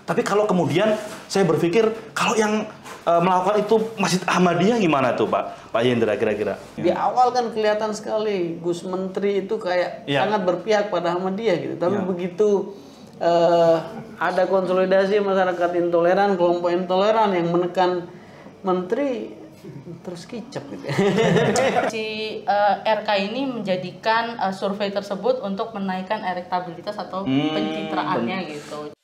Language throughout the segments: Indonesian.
Tapi kalau kemudian saya berpikir kalau yang melakukan itu Masjid Ahmadiyah gimana tuh Pak Yendra kira-kira? Di awal kan kelihatan sekali Gus Menteri itu kayak sangat berpihak pada Ahmadiyah gitu. Tapi begitu ada konsolidasi masyarakat intoleran, kelompok intoleran yang menekan Menteri, terus kicap gitu. Si RK ini menjadikan survei tersebut untuk menaikkan elektabilitas atau pencitraannya gitu.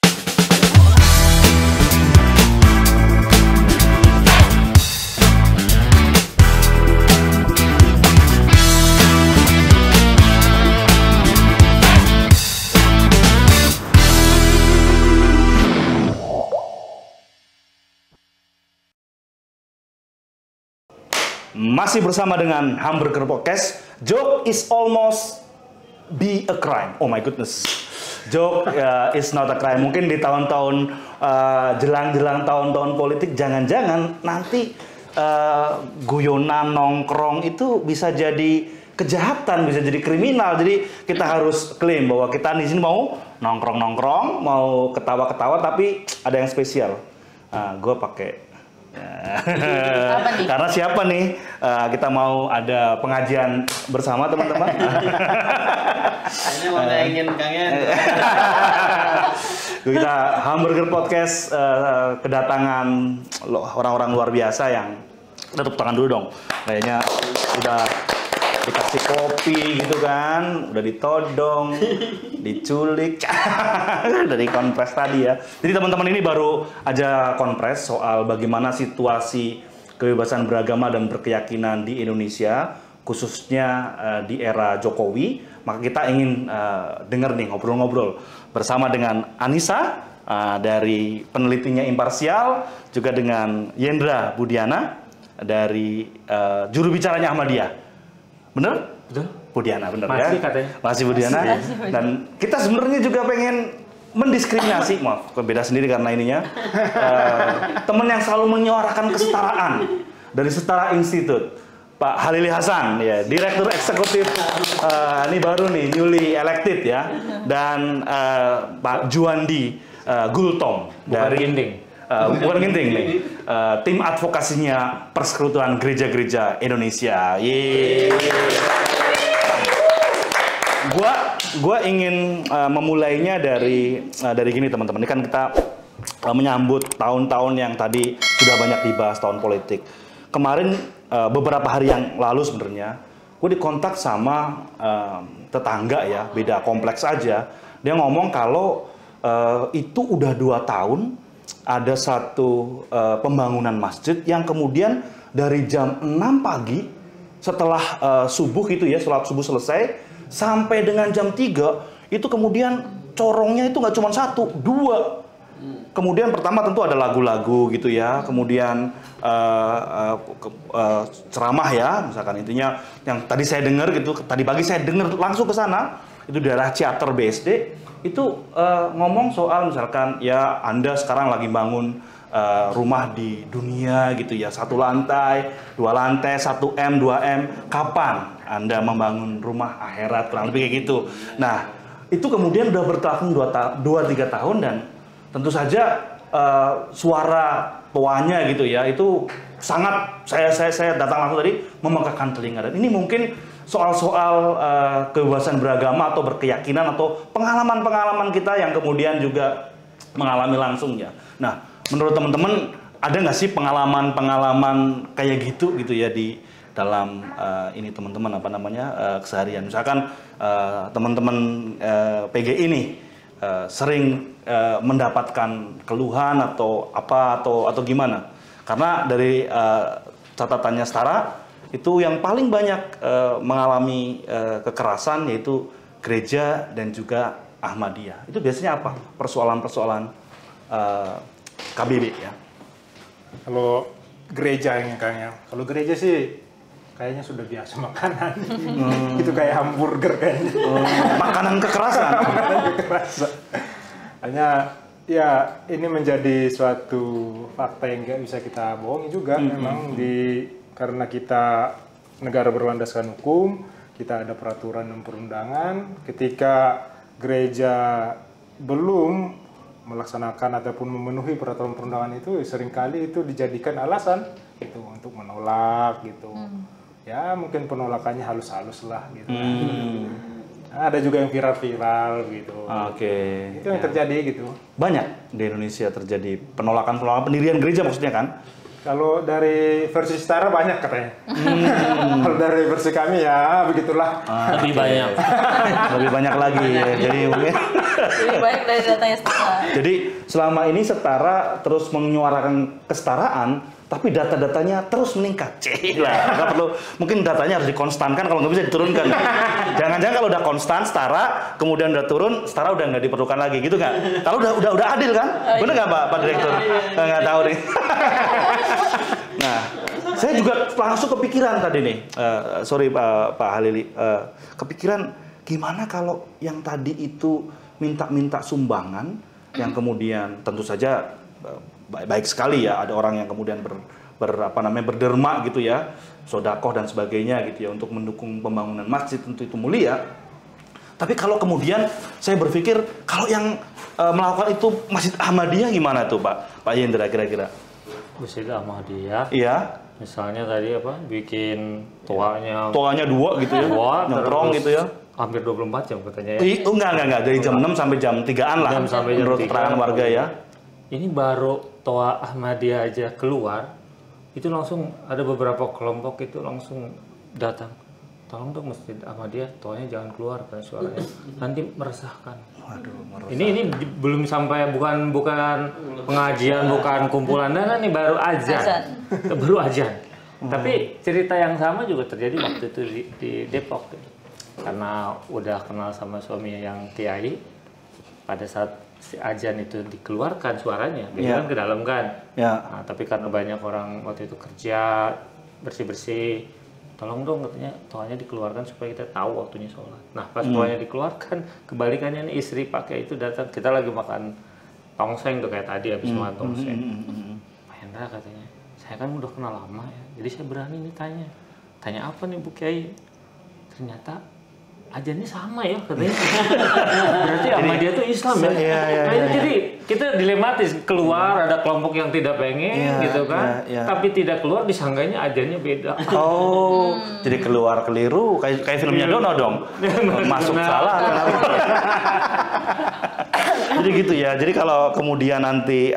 Masih bersama dengan Hamburger Podcast. Joke is almost be a crime. Oh my goodness. Joke is not a crime. Mungkin di tahun-tahun jelang-jelang tahun-tahun politik, jangan-jangan nanti guyonan nongkrong itu bisa jadi kejahatan, bisa jadi kriminal. Jadi kita harus klaim bahwa kita di sini mau nongkrong-nongkrong, mau ketawa-ketawa, tapi ada yang spesial. Gue pakai karena siapa nih? Kita mau ada pengajian bersama teman-teman. Hanya mau ingin kangen. Kita Hamburger Podcast kedatangan orang-orang luar biasa yang tepuk tangan dulu dong. Kayaknya udah dikasih kopi gitu kan, udah ditodong, diculik, dari konpres tadi ya. Jadi teman-teman ini baru aja konpres soal bagaimana situasi kebebasan beragama dan berkeyakinan di Indonesia, khususnya di era Jokowi. Maka kita ingin dengar nih ngobrol-ngobrol bersama dengan Anissa dari penelitinya Imparsial, juga dengan Yendra Budiana dari juru bicaranya Ahmadiyah. Bener? Betul. Budiana, bener Masih, ya? Katanya. Masih Budiana. Dan kita sebenarnya juga pengen mendiskriminasi, maaf, beda sendiri karena ininya. Teman yang selalu menyuarakan kesetaraan dari Setara Institute, Pak Halili Hasan, ya, Direktur Eksekutif, ini baru nih, newly elected ya. Dan Pak Juandi Gultom dari Ginting. bukan Ginting nih, tim advokasinya Persekutuan Gereja-Gereja Indonesia. Gua ingin memulainya dari gini teman-teman. Ini kan kita menyambut tahun-tahun yang tadi sudah banyak dibahas, tahun politik. Kemarin beberapa hari yang lalu sebenarnya gue dikontak sama tetangga ya, beda kompleks aja. Dia ngomong kalau itu udah 2 tahun ada satu pembangunan masjid yang kemudian dari jam 6 pagi setelah subuh gitu ya, sholat subuh selesai sampai dengan jam 3 itu kemudian corongnya itu nggak cuma 1, 2. Kemudian pertama tentu ada lagu-lagu gitu ya, kemudian ceramah ya, misalkan intinya yang tadi saya dengar gitu, tadi pagi saya dengar langsung ke sana, itu daerah Ciater BSD. Itu ngomong soal misalkan ya Anda sekarang lagi bangun rumah di dunia gitu ya, 1 lantai, 2 lantai, 1M, 2M, kapan Anda membangun rumah akhirat, kurang lebih kayak gitu. Nah itu kemudian udah berlangsung 2-3 tahun dan tentu saja suara tuanya gitu ya itu sangat saya datang langsung tadi memekakan telinga. Dan ini mungkin soal-soal kebebasan beragama atau berkeyakinan atau pengalaman-pengalaman kita yang kemudian juga mengalami langsungnya. Nah, menurut teman-teman ada nggak sih pengalaman-pengalaman kayak gitu ya di dalam ini teman-teman apa namanya keseharian? Misalkan teman-teman PGI ini sering mendapatkan keluhan atau apa atau gimana? Karena dari catatannya Setara itu yang paling banyak mengalami kekerasan yaitu gereja dan juga Ahmadiyah. Itu biasanya apa? Persoalan-persoalan KBB ya. Kalau gereja yang kayaknya, kalau gereja sih kayaknya sudah biasa makanan. Itu kayak hamburger kayaknya. Makanan kekerasan. Makanan kekerasan. Hanya ya ini menjadi suatu fakta yang nggak bisa kita bohongi juga. Memang karena kita negara berlandaskan hukum, kita ada peraturan dan perundangan. Ketika gereja belum melaksanakan ataupun memenuhi peraturan perundangan itu seringkali itu dijadikan alasan gitu untuk menolak gitu. Ya mungkin penolakannya halus-halus lah gitu. Ada juga yang viral-viral gitu. Oke. Itu yang terjadi gitu. Banyak di Indonesia terjadi penolakan pendirian gereja maksudnya kan? Kalau dari versi Setara banyak katanya. Kalau dari versi kami ya begitulah. Lebih banyak. Lebih banyak lagi ya. Jadi mungkin Lebih baik dari datanya Setara. jadi selama ini Setara terus menyuarakan kesetaraan, tapi data-datanya terus meningkat. Lah, nggak perlu. Mungkin datanya harus dikonstankan, kalau nggak bisa diturunkan. Jangan-jangan kalau udah konstan Setara, kemudian udah turun, Setara udah nggak diperlukan lagi, gitu nggak? Kalau udah adil kan? Bener nggak Pak Direktur? Nggak tahu nih. Nah, saya juga langsung kepikiran tadi nih. Sorry Pak Halili, kepikiran gimana kalau yang tadi itu minta sumbangan, yang kemudian tentu saja baik sekali ya, ada orang yang kemudian berderma gitu ya, sodakoh dan sebagainya gitu ya, untuk mendukung pembangunan masjid, tentu itu mulia. Tapi kalau kemudian saya berpikir kalau yang melakukan itu Masjid Ahmadiyah gimana tuh Pak Yendra kira-kira? Masjid Ahmadiyah. Iya. Misalnya tadi apa? Bikin toanya 2 gitu ya. Nongkrong gitu ya. Hampir 24 jam katanya ya. Enggak. Dari jam 6 sampai jam 3-an lah. Jam sampai jam menurut 3. keterangan warga ya. Ini baru toa Ahmadiyah aja keluar, itu langsung ada beberapa kelompok itu langsung datang. Tolong dong Masjid Ahmadiyah, toanya jangan keluar kan suaranya. Nanti meresahkan. Waduh, meresahkan. Ini belum sampai bukan pengajian, bukan kumpulan dana nih, baru azan. Baru azan. Tapi cerita yang sama juga terjadi waktu itu di Depok. Karena udah kenal sama suami yang kiai, pada saat si azan itu dikeluarkan suaranya, dia kan ke dalam kan. Nah, tapi karena banyak orang waktu itu kerja, bersih-bersih, tolong dong katanya toanya dikeluarkan supaya kita tahu waktunya sholat. Nah pas toanya dikeluarkan, kebalikannya nih istri pakai itu datang, kita lagi makan tongseng tuh kayak tadi habis makan tongseng. Pak Hendra katanya, saya kan udah kenal lama ya, jadi saya berani nih tanya apa nih Bu Kiai? Ternyata ajannya sama ya katanya. Berarti Ahmadiyah itu Islam ya. Jadi kita dilematis, keluar ada kelompok yang tidak pengen gitu kan. Tapi tidak keluar disangganya ajannya beda. Oh, jadi keluar keliru kayak filmnya Dono dong. Masuk salah kenapa? Jadi gitu ya. Jadi kalau kemudian nanti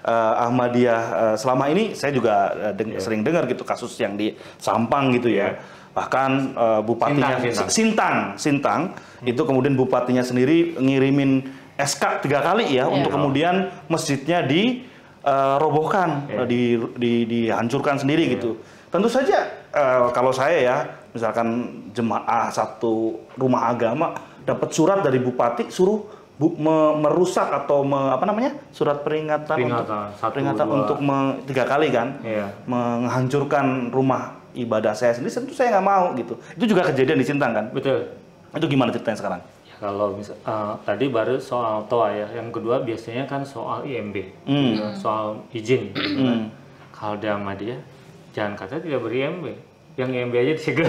Ahmadiyah selama ini saya juga sering dengar gitu kasus yang di Sampang gitu ya. Bahkan bupatinya Sintang itu kemudian bupatinya sendiri ngirimin SK 3 kali ya untuk kemudian masjidnya dirobohkan, dihancurkan sendiri gitu. Tentu saja kalau saya ya, misalkan jemaah satu rumah agama dapat surat dari bupati suruh merusak atau surat peringatan untuk 3 kali kan, menghancurkan rumah ibadah saya sendiri, tentu saya nggak mau gitu. Itu juga kejadian di Sintang kan? Betul. Itu gimana ceritanya sekarang? Ya, kalau tadi baru soal toa ya, yang kedua biasanya kan soal IMB, soal izin. Gitu kan. Kalau di Ahmadiyah, jangan kata tidak ber-IMB, yang IMB aja disegel.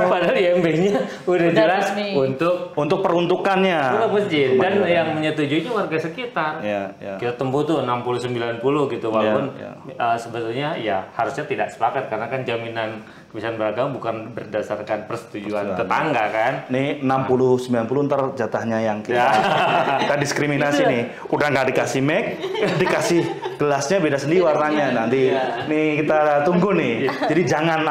Padahal IMB-nya udah jelas resmi untuk peruntukannya. Untuk masjid. Dan yang menyetujuinya warga sekitar. Kita tempuh tuh 60-90 gitu, walaupun sebetulnya ya harusnya tidak sepakat karena kan jaminan kebebasan beragama bukan berdasarkan persetujuan tetangga kan. Nih 60-90 ntar jatahnya yang kita diskriminasi nih. Udah nggak dikasih mic, dikasih gelasnya beda sendiri warnanya. Nanti nih kita tunggu nih. Jadi jangan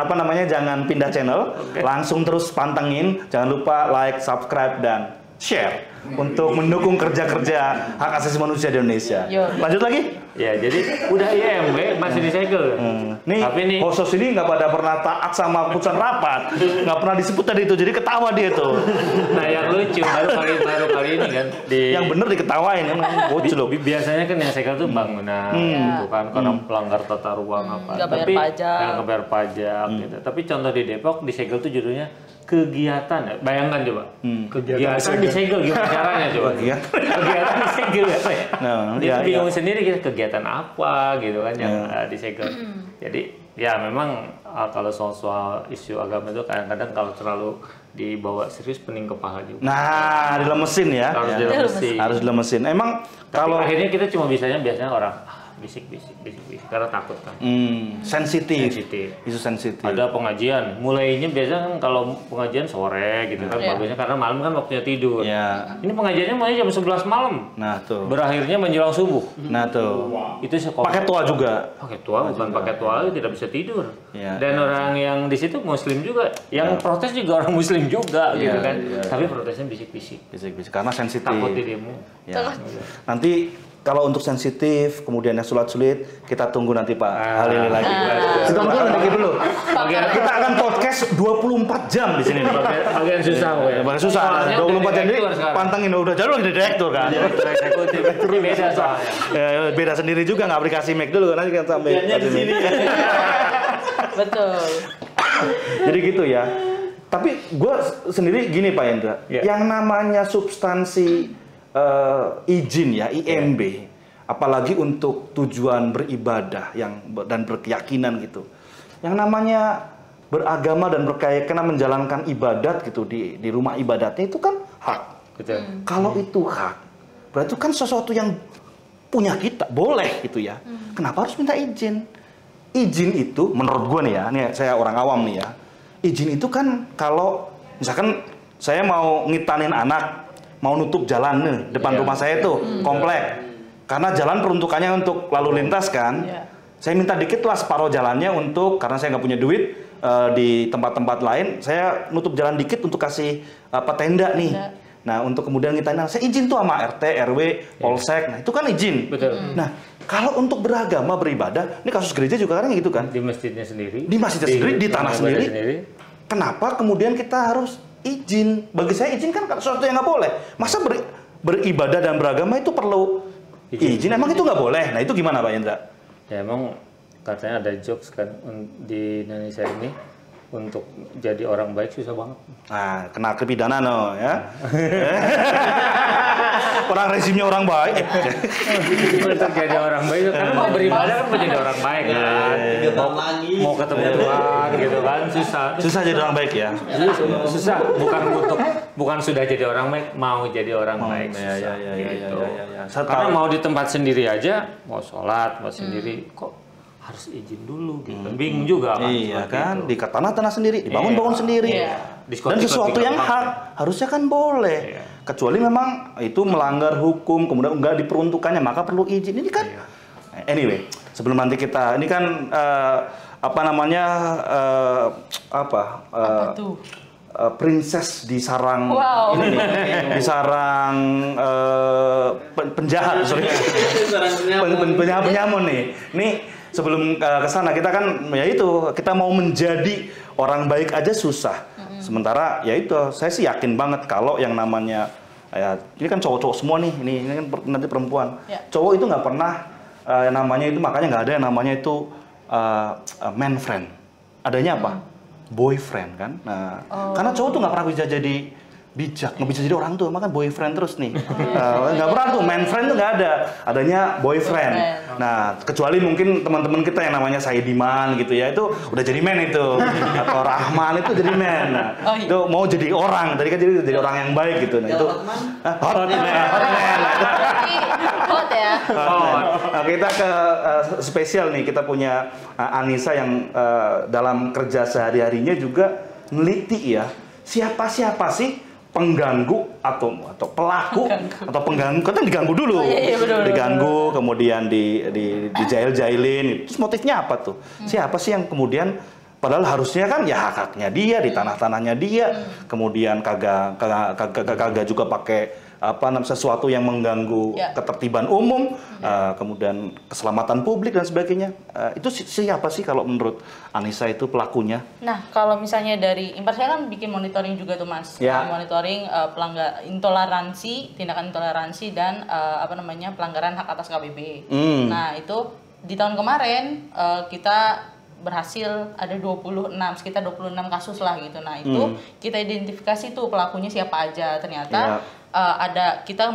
jangan pindah channel, langsung terus pantengin. Jangan lupa like, subscribe, dan share untuk mendukung kerja-kerja hak asasi manusia di Indonesia. Lanjut lagi? Ya, jadi udah IMB masih disegel. Nih, tapi host ini nggak pernah taat sama putusan rapat, nggak pernah disebut tadi itu, jadi ketawa dia tuh. Nah, yang lucu baru kali ini kan, yang bener diketawain, lucu loh. Biasanya kan yang segel tuh bangunan, gitu kan, karena pelanggar tata ruang nggak bayar pajak, gitu. Tapi contoh di Depok disegel tuh judulnya kegiatan, bayangkan coba, kegiatan disegel gimana caranya coba? Kegiatan disegel ya, dia bingung sendiri kita kegiatan apa gitu kan yang disegel. Jadi ya memang kalau soal isu agama itu kadang-kadang kalau terlalu dibawa serius pening kepala juga. Nah, dilemesin ya. Harus Ya. dilemesin. Harus dilemesin. Emang Kalau kalau akhirnya kita cuma biasanya orang bisik-bisik karena takut kan. sensitif. Sensitif. Isu sensitif. Ada pengajian, mulainya biasanya kan kalau pengajian sore gitu kan, bagusnya karena malam kan waktunya tidur. Ya. Ini pengajiannya mulai jam 11 malam, Nah, tuh. berakhirnya menjelang subuh. Nah, tuh. Itu sekolah. Pakai tua juga. Pakai tua, bukan pakai tua tidak bisa tidur. Ya. Dan orang yang di situ muslim juga, yang protes juga orang muslim juga gitu kan. ya. Tapi protesnya bisik-bisik. Bisik-bisik karena sensitif. Takut di demo. Ya. Nanti kalau untuk sensitif, kemudian yang sulit-sulit, kita tunggu nanti Pak Halil lagi. Kita tunggu nanti dulu. Kita akan podcast 24 jam di sini. Bagian susah ya. Bagian susah. 24 jam ini pantengin udah jauh lagi direktur kan. Direktur eksekutif. Ini beda soalnya. Ya, beda sendiri juga nggak aplikasi Mac dulu nanti kita sampai di sini. Betul. Jadi gitu ya. Tapi gue sendiri gini Pak Hendra, yang namanya substansi izin ya IMB, apalagi untuk tujuan beribadah dan berkeyakinan gitu. Yang namanya beragama dan berkeyakinan menjalankan ibadat gitu di rumah ibadatnya itu kan hak. Betul. Kalau itu hak, berarti itu kan sesuatu yang punya kita, boleh gitu ya. Kenapa harus minta izin? Izin itu menurut gue nih ya, nih saya orang awam nih ya. Izin itu kan kalau misalkan saya mau ngitanin anak, mau nutup jalan nih depan rumah saya tuh komplek, karena jalan peruntukannya untuk lalu lintas kan. Saya minta dikit lah separuh jalannya untuk, karena saya nggak punya duit di tempat-tempat lain, saya nutup jalan dikit untuk kasih tenda nih. Nah untuk kemudian kita saya izin tuh sama RT, RW, Polsek, nah itu kan izin. Betul. Nah kalau untuk beragama beribadah, ini kasus gereja juga kan gitu kan? Di masjidnya sendiri. Di masjidnya sendiri, di tanah sendiri. Kenapa kemudian kita harus izin? Bagi saya izin kan sesuatu yang nggak boleh. Masa beribadah dan beragama itu perlu izin? Emang itu nggak boleh? Nah itu gimana Pak Hendra? Ya emang katanya ada jokes kan di Indonesia ini, untuk jadi orang baik susah banget. Nah, kena kepidana no ya. Orang rezimnya orang baik. Untuk jadi orang baik karena mau beribadah kan mau jadi orang baik kan. Mau ketemu Tuhan gitu kan susah. Susah jadi orang baik ya. Susah bukan sudah jadi orang baik, mau jadi orang baik. Gitu. Karena mau di tempat sendiri aja, mau sholat, mau sendiri kok harus izin dulu gitu. Bingung juga kan. Iya kan, di tanah sendiri, dibangun sendiri. Dan sesuatu yang hak harusnya kan boleh. Kecuali memang itu melanggar hukum, kemudian enggak diperuntukannya, maka perlu izin. Ini kan anyway, sebelum nanti kita ini kan apa namanya princess di sarang ini nih, di sarang penjahat, sorry, penjahat penyamun nih. Nih sebelum ke sana kita kan ya itu kita mau menjadi orang baik aja susah. Sementara ya itu saya sih yakin banget kalau yang namanya ya ini kan cowok-cowok semua nih, ini kan nanti perempuan. Cowok itu nggak pernah namanya itu, makanya nggak ada yang namanya itu man friend. Adanya apa? Boyfriend kan. Nah, karena cowok tuh nggak pernah bisa jadi bijak, nggak bisa jadi orang tuh, makan boyfriend terus nih. Nggak pernah tuh, man friend tuh nggak ada. Adanya boyfriend. Nah, kecuali mungkin teman-teman kita yang namanya Saidiman gitu ya, itu udah jadi man itu. Atau Rahman itu jadi man. Nah, itu mau jadi orang, tadi kan jadi orang yang baik gitu. Nah, itu hotman. Hot ya. Nah, kita ke spesial nih, kita punya Anissa yang dalam kerja sehari-harinya juga neliti ya, siapa sih pengganggu atau pelaku atau pengganggu, kan diganggu dulu, diganggu kemudian dijail-jailin, terus motifnya apa tuh? Siapa sih yang kemudian padahal harusnya kan ya hak-haknya dia di tanahnya dia, kemudian kagak juga pakai sesuatu yang mengganggu ketertiban umum, kemudian keselamatan publik dan sebagainya. Itu siapa sih kalau menurut Anissa itu pelakunya? Nah, kalau misalnya dari Impar, saya kan bikin monitoring juga tuh Mas. Monitoring tindakan intoleransi dan pelanggaran hak atas KBB. Nah, itu di tahun kemarin kita berhasil ada sekitar 26 kasus lah gitu. Nah, itu kita identifikasi tuh pelakunya siapa aja. Ternyata kita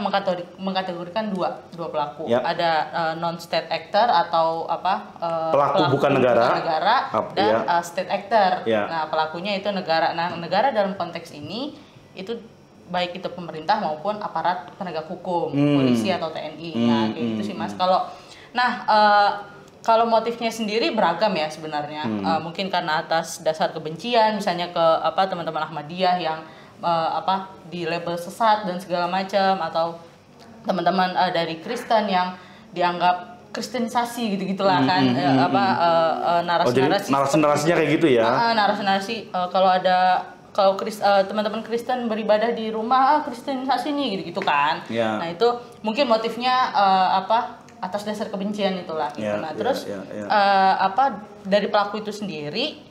mengkategorikan dua pelaku. Yap. Ada non-state actor atau pelaku bukan negara. Dan state actor. Ya. Nah, pelakunya itu negara. Nah, negara dalam konteks ini itu baik itu pemerintah maupun aparat penegak hukum, polisi atau TNI. Nah, kayak gitu sih Mas. Kalau motifnya sendiri beragam ya sebenarnya. Mungkin karena atas dasar kebencian, misalnya ke teman-teman Ahmadiyah yang di label sesat dan segala macam, atau teman-teman dari Kristen yang dianggap kristenisasi gitu-gitulah kan, narasi-narasinya kayak gitu ya. Narasi-narasi kalau teman-teman Kristen beribadah di rumah, kristenisasi nih gitu-gitu kan. Yeah. Nah, itu mungkin motifnya atas dasar kebencian itulah gitu. Nah, terus dari pelaku itu sendiri,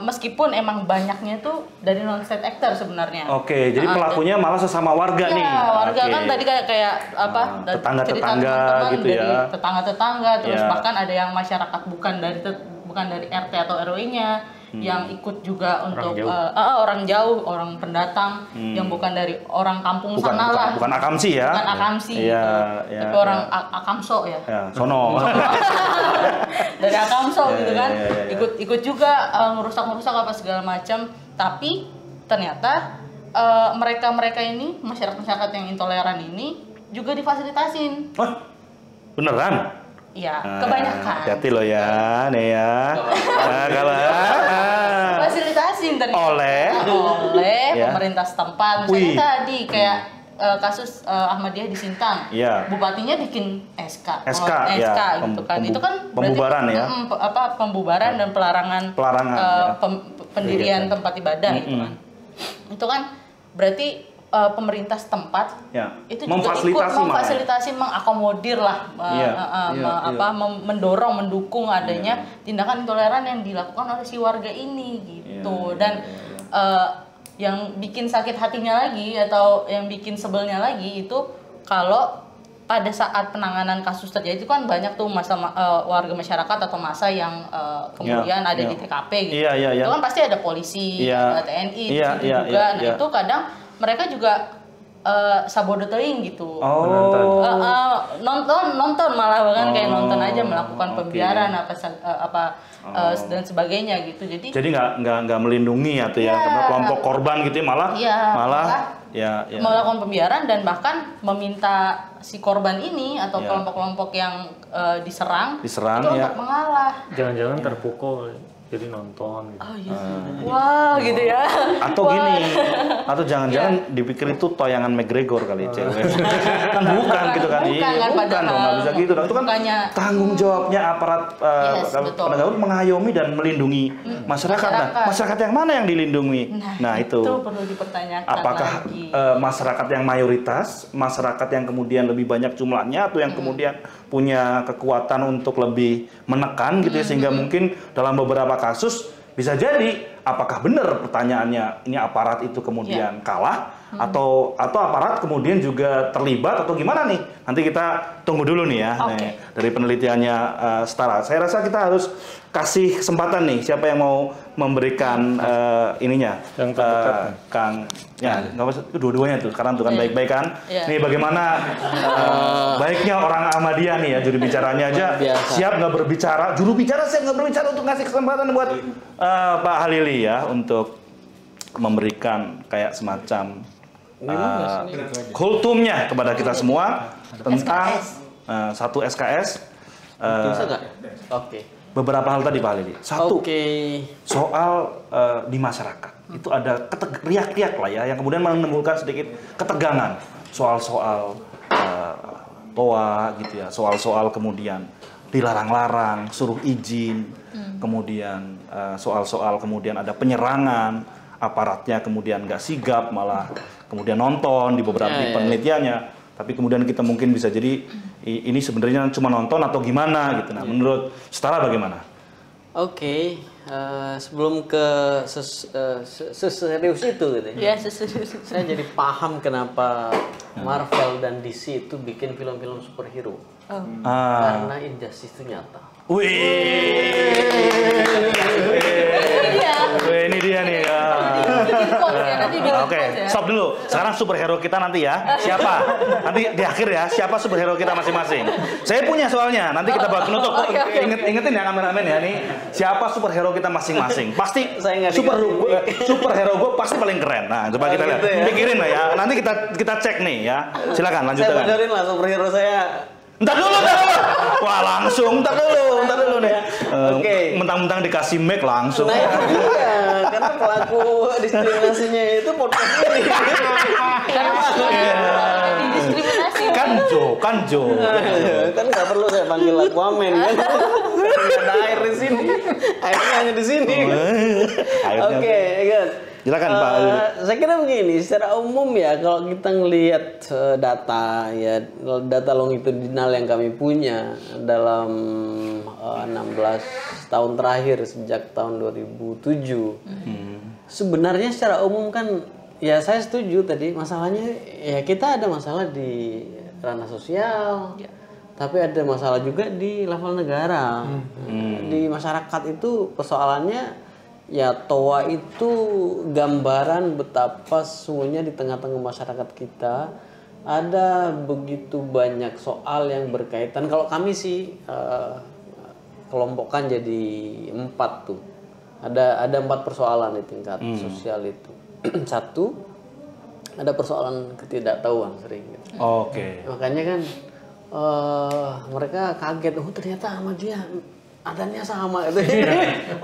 meskipun emang banyaknya tuh dari non-state actor sebenarnya. Oke, jadi pelakunya malah sesama warga nih. Warga kan tadi kayak tetangga-tetangga gitu dari ya. Tetangga-tetangga, terus bahkan ada yang masyarakat bukan dari RT atau RW-nya yang ikut juga untuk orang jauh, orang pendatang yang bukan dari orang kampung sana lah. Bukan akamsi ya. Bukan akamsi gitu. Tapi orang akamso ya. Sono. Dari akamso gitu kan. Ikut juga ngerusak-ngerusak apa segala macam. Tapi ternyata mereka ini, masyarakat yang intoleran ini juga difasilitasin. Wah, beneran? Iya, kebanyakan. Hati-hati loh ya, nih ya. Kalau fasilitasin ternyata oleh pemerintah setempat. Misalnya tadi kayak kasus Ahmadiyah di Sintang, bupatinya bikin SK gitu kan. Itu kan pembubaran berarti, pembubaran dan pelarangan pendirian tempat ibadah gitu kan. Itu kan berarti pemerintah setempat itu juga ikut memfasilitasi, mengakomodir lah, mendorong, mendukung adanya tindakan intoleran yang dilakukan oleh si warga ini gitu. Dan yang bikin sakit hatinya lagi atau yang bikin sebelnya lagi itu kalau pada saat penanganan kasus terjadi itu kan banyak tuh warga masyarakat atau massa yang kemudian ada di TKP gitu. Itu kan pasti ada polisi, ada TNI juga. Nah, itu kadang mereka juga sabodo teuing gitu. Nonton malah bahkan kayak nonton aja, melakukan pembiaran dan sebagainya gitu. Jadi nggak melindungi atau kelompok korban gitu malah melakukan pembiaran dan bahkan meminta si korban ini atau kelompok-kelompok yang diserang itu untuk mengalah. Jangan-jangan terpukul jadi nonton gitu. Wah, gitu ya. Atau gini, atau jangan-jangan dipikir itu tayangan McGregor kali cewek. Kan bukan gitu kan. Bukan dong, nggak bisa gitu dong. Itu kan tanggung jawabnya aparat penegak hukum mengayomi dan melindungi masyarakat. Nah, masyarakat yang mana yang dilindungi? Nah, itu perlu dipertanyakan. Apakah masyarakat yang mayoritas, masyarakat yang kemudian lebih banyak jumlahnya, atau yang kemudian punya kekuatan untuk lebih menekan gitu ya, sehingga mungkin dalam beberapa kasus bisa jadi apakah benar pertanyaannya ini aparat itu kemudian kalah atau aparat kemudian juga terlibat atau gimana nih? Nanti kita tunggu dulu nih ya. Nih, dari penelitiannya Setara. Saya rasa kita harus kasih kesempatan nih siapa yang mau memberikan ininya. Yang terdekat. Kang nggak usah itu dua-duanya tuh karena tuh kan baik-baik kan. Nih bagaimana baiknya orang Ahmadiyah nih ya, juru bicaranya aja siap nggak berbicara, juru bicara siap nggak berbicara untuk ngasih kesempatan buat Pak Halili ya untuk memberikan kayak semacam kultumnya kepada kita semua tentang satu SKS. Bisa nggak? Oke. Beberapa hal tadi Pak Halili. Satu, soal di masyarakat itu ada riak-riak lah ya, yang kemudian menimbulkan sedikit ketegangan soal-soal toa gitu ya, soal-soal kemudian dilarang-larang, suruh izin, kemudian soal-soal kemudian ada penyerangan, aparatnya kemudian nggak sigap, malah kemudian nonton di beberapa penelitiannya. Tapi kemudian kita mungkin bisa jadi ini sebenarnya cuma nonton atau gimana gitu. Nah, menurut Setara bagaimana? Oke, sebelum ke seserius itu gitu ya. Saya jadi paham kenapa Marvel dan DC itu bikin film-film superhero. Karena injustice itu nyata. Ini dia nih. Nanti di Oke, ya. stop dulu. Sekarang superhero kita nanti ya. Siapa? Nanti di akhir ya. Siapa superhero kita masing-masing? Saya punya soalnya. Nanti kita bakal penutup. Ingetin ya kameramen ya nih. Siapa superhero kita masing-masing? Pasti Saya nggak superhero gue pasti paling keren. Nah, coba kita lihat. gitu ya. Pikirin lah ya. Nanti kita cek nih ya. Silakan Saya lanjutkan. bocorin lah superhero saya. Ntar dulu. Wah langsung, ntar dulu nih. Oke. Mentang-mentang dikasih mic langsung. Nah itu dia, karena pelaku diskriminasinya itu podcast ini. Didiskriminasi. Kan Jo. Kan nggak perlu saya panggil Aquaman kan. Ada air di sini, airnya hanya di sini. Akhirnya. Oke, kan. Silakan Pak. Saya kira begini, secara umum ya kalau kita ngelihat data ya data longitudinal yang kami punya dalam 16 tahun terakhir sejak tahun 2007. Sebenarnya secara umum kan ya saya setuju tadi masalahnya ya kita ada masalah di ranah sosial. Tapi ada masalah juga di level negara. Di masyarakat itu persoalannya ya TOA itu gambaran betapa sesungguhnya di tengah-tengah masyarakat kita ada begitu banyak soal yang berkaitan. Kalau kami sih kelompokkan jadi 4 tuh. Ada 4 persoalan di tingkat sosial itu. 1, ada persoalan ketidaktahuan sering. Gitu. Oke. Makanya kan mereka kaget, oh ternyata sama dia adanya sama itu.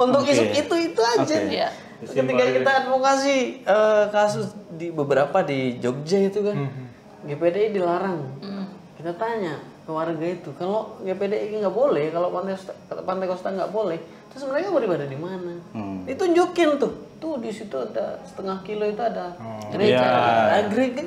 Untuk isu itu aja. Iya. Ketika kita advokasi kasus di beberapa di Jogja itu kan GPDI dilarang. Kita tanya ke warga itu, kalau GPDI nggak boleh, kalau Pantai Kosta nggak boleh, terus mereka mau ibadah di mana? Ditunjukin tuh di situ ada setengah kilo itu ada gereja.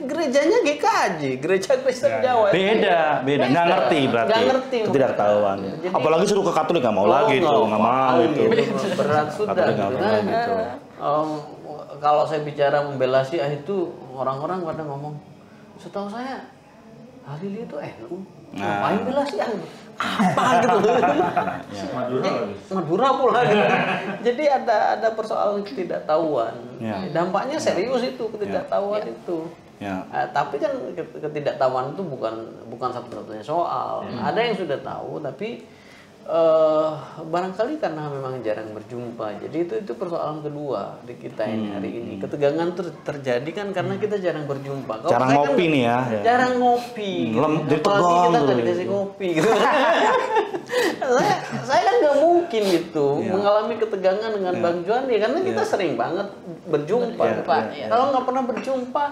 Gerejanya GKJ, Gereja Kristen Jawa. Beda, nggak ngerti berarti. Nggak ngerti. Ketidaktahuan. Apalagi suruh ke Katolik nggak mau lagi tuh, nggak mau itu. Berat sudah. Katolik nggak mau lagi itu. Kalau saya bicara membela Syiah itu orang-orang pada ngomong, setahu saya Halili itu NU. Ngapain bela Syiah? Apa gitu. Madura pula gitu. Jadi ada persoalan ketidaktahuan. Dampaknya serius itu ketidaktahuan itu. Tapi kan ketidaktahuan itu bukan satu-satunya soal. Ada yang sudah tahu tapi barangkali karena memang jarang berjumpa. Jadi itu persoalan kedua di kita ini hari ini. Ketegangan terjadi kan karena kita jarang berjumpa. Jarang ngopi kan, nih ya. Jarang ngopi. Apalagi kita nggak dikasih ngopi gitu. saya kan nggak mungkin gitu mengalami ketegangan dengan Bang Juan ya karena kita sering banget berjumpa. Kalau nggak pernah berjumpa,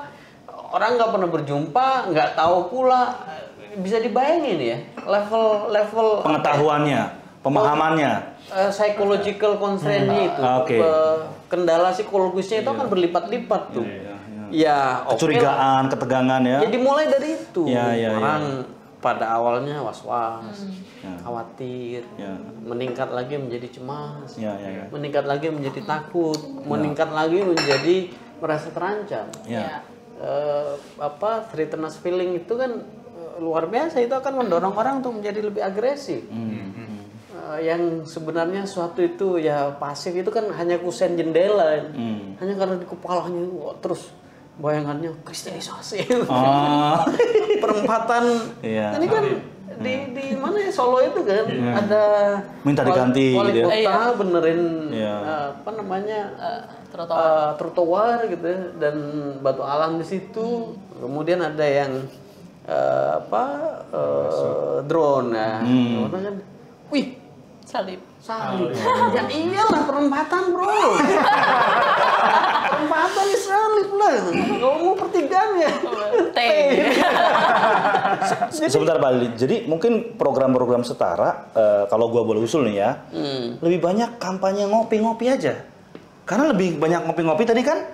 orang nggak pernah berjumpa, nggak tahu pula. Bisa dibayangin ya level pengetahuannya, pemahamannya, psychological constraint-nya itu, kendala psikologisnya itu akan berlipat-lipat tuh. Ya, kecurigaan, ketegangan ya. Jadi mulai dari itu orang pada awalnya was-was, khawatir, meningkat lagi menjadi cemas, meningkat lagi menjadi takut, meningkat lagi menjadi merasa terancam. Threatened feeling itu kan luar biasa, itu akan mendorong orang untuk menjadi lebih agresif. Yang sebenarnya suatu itu ya pasif itu kan hanya kusen jendela, hanya karena di kepalanya terus bayangannya kristenisasi, perempatan. Ini kan di mana ya Solo itu kan ada minta diganti, wali kota benerin trotoar gitu ya, dan batu alam di situ. Kemudian ada yang drone kan, wih salib. Ya iyalah perempatan bro. Perempatan di salib lah. Kalau mau pertigaan ya Sebentar Pak Lili, jadi mungkin program-program setara kalau gua boleh usul nih ya, lebih banyak kampanye ngopi-ngopi aja. Karena lebih banyak ngopi-ngopi tadi kan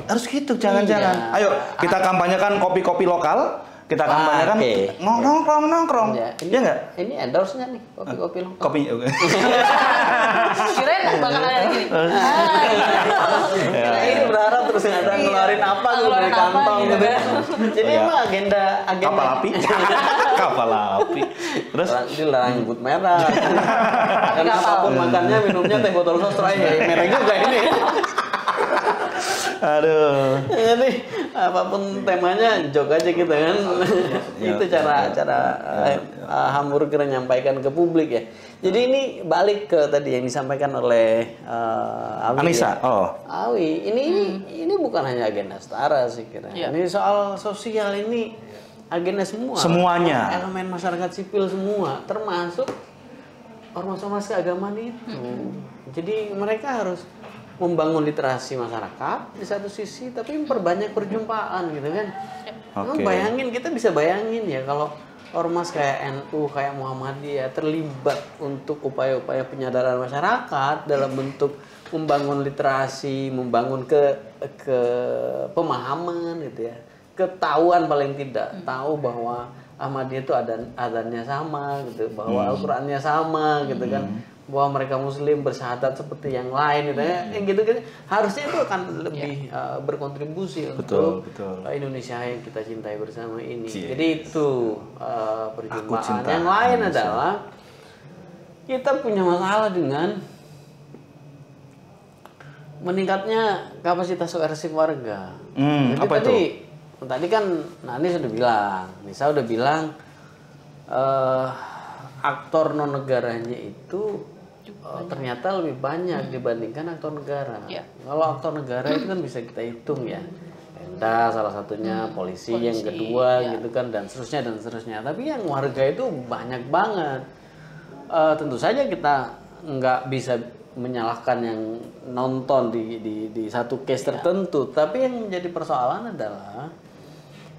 harus gitu, jangan-jangan. Ayo kita kampanyekan kopi-kopi lokal. Kita kampanyekan nongkrong. Iya nggak? Ini endorse-nya nih kopi-kopi lokal. Kopi. Kirain bakal ada gini. Ini berharap terus ada ngeluarin apa gitu dari kantong gitu. Jadi emang agenda kapal api. Kapal api. Terus di rambut merah. Dan apapun makannya minumnya teh botol sosro ya merah juga ini. Aduh. Jadi apapun temanya jok aja kita kan. Itu cara Hamburger menyampaikan ke publik ya. Jadi ini balik ke tadi yang disampaikan oleh Awi. Anissa. Ya. Oh. Awi, ini bukan hanya agenda setara sih kira. Ini soal sosial, ini agenda semua. Semuanya. Elemen masyarakat sipil semua, termasuk ormas-ormas keagamaan itu. Jadi mereka harus membangun literasi masyarakat di satu sisi, tapi memperbanyak perjumpaan gitu kan. Bayangin, kita bisa bayangin ya kalau ormas kayak NU, kayak Muhammadiyah terlibat untuk upaya-upaya penyadaran masyarakat dalam bentuk membangun literasi, membangun ke pemahaman gitu ya. Ketahuan paling tidak, tahu bahwa Ahmadiyah itu adzannya sama gitu, bahwa Al-Qur'annya sama gitu kan. Bahwa mereka muslim bersahadat seperti yang lain gitu ya. Yang gitu-gitu harusnya itu akan lebih berkontribusi untuk Indonesia yang kita cintai bersama ini. Jadi itu perjumpaan. Yang lain adalah kita punya masalah dengan meningkatnya kapasitas koersif warga. Jadi tadi kan Nani sudah bilang, Nisa udah bilang aktor non negaranya itu ternyata lebih banyak dibandingkan aktor negara. Kalau aktor negara itu kan bisa kita hitung ya. Pemda salah satunya, polisi yang kedua gitu kan, dan seterusnya. Tapi yang warga itu banyak banget. Tentu saja kita nggak bisa menyalahkan yang nonton di satu case tertentu. Tapi yang menjadi persoalan adalah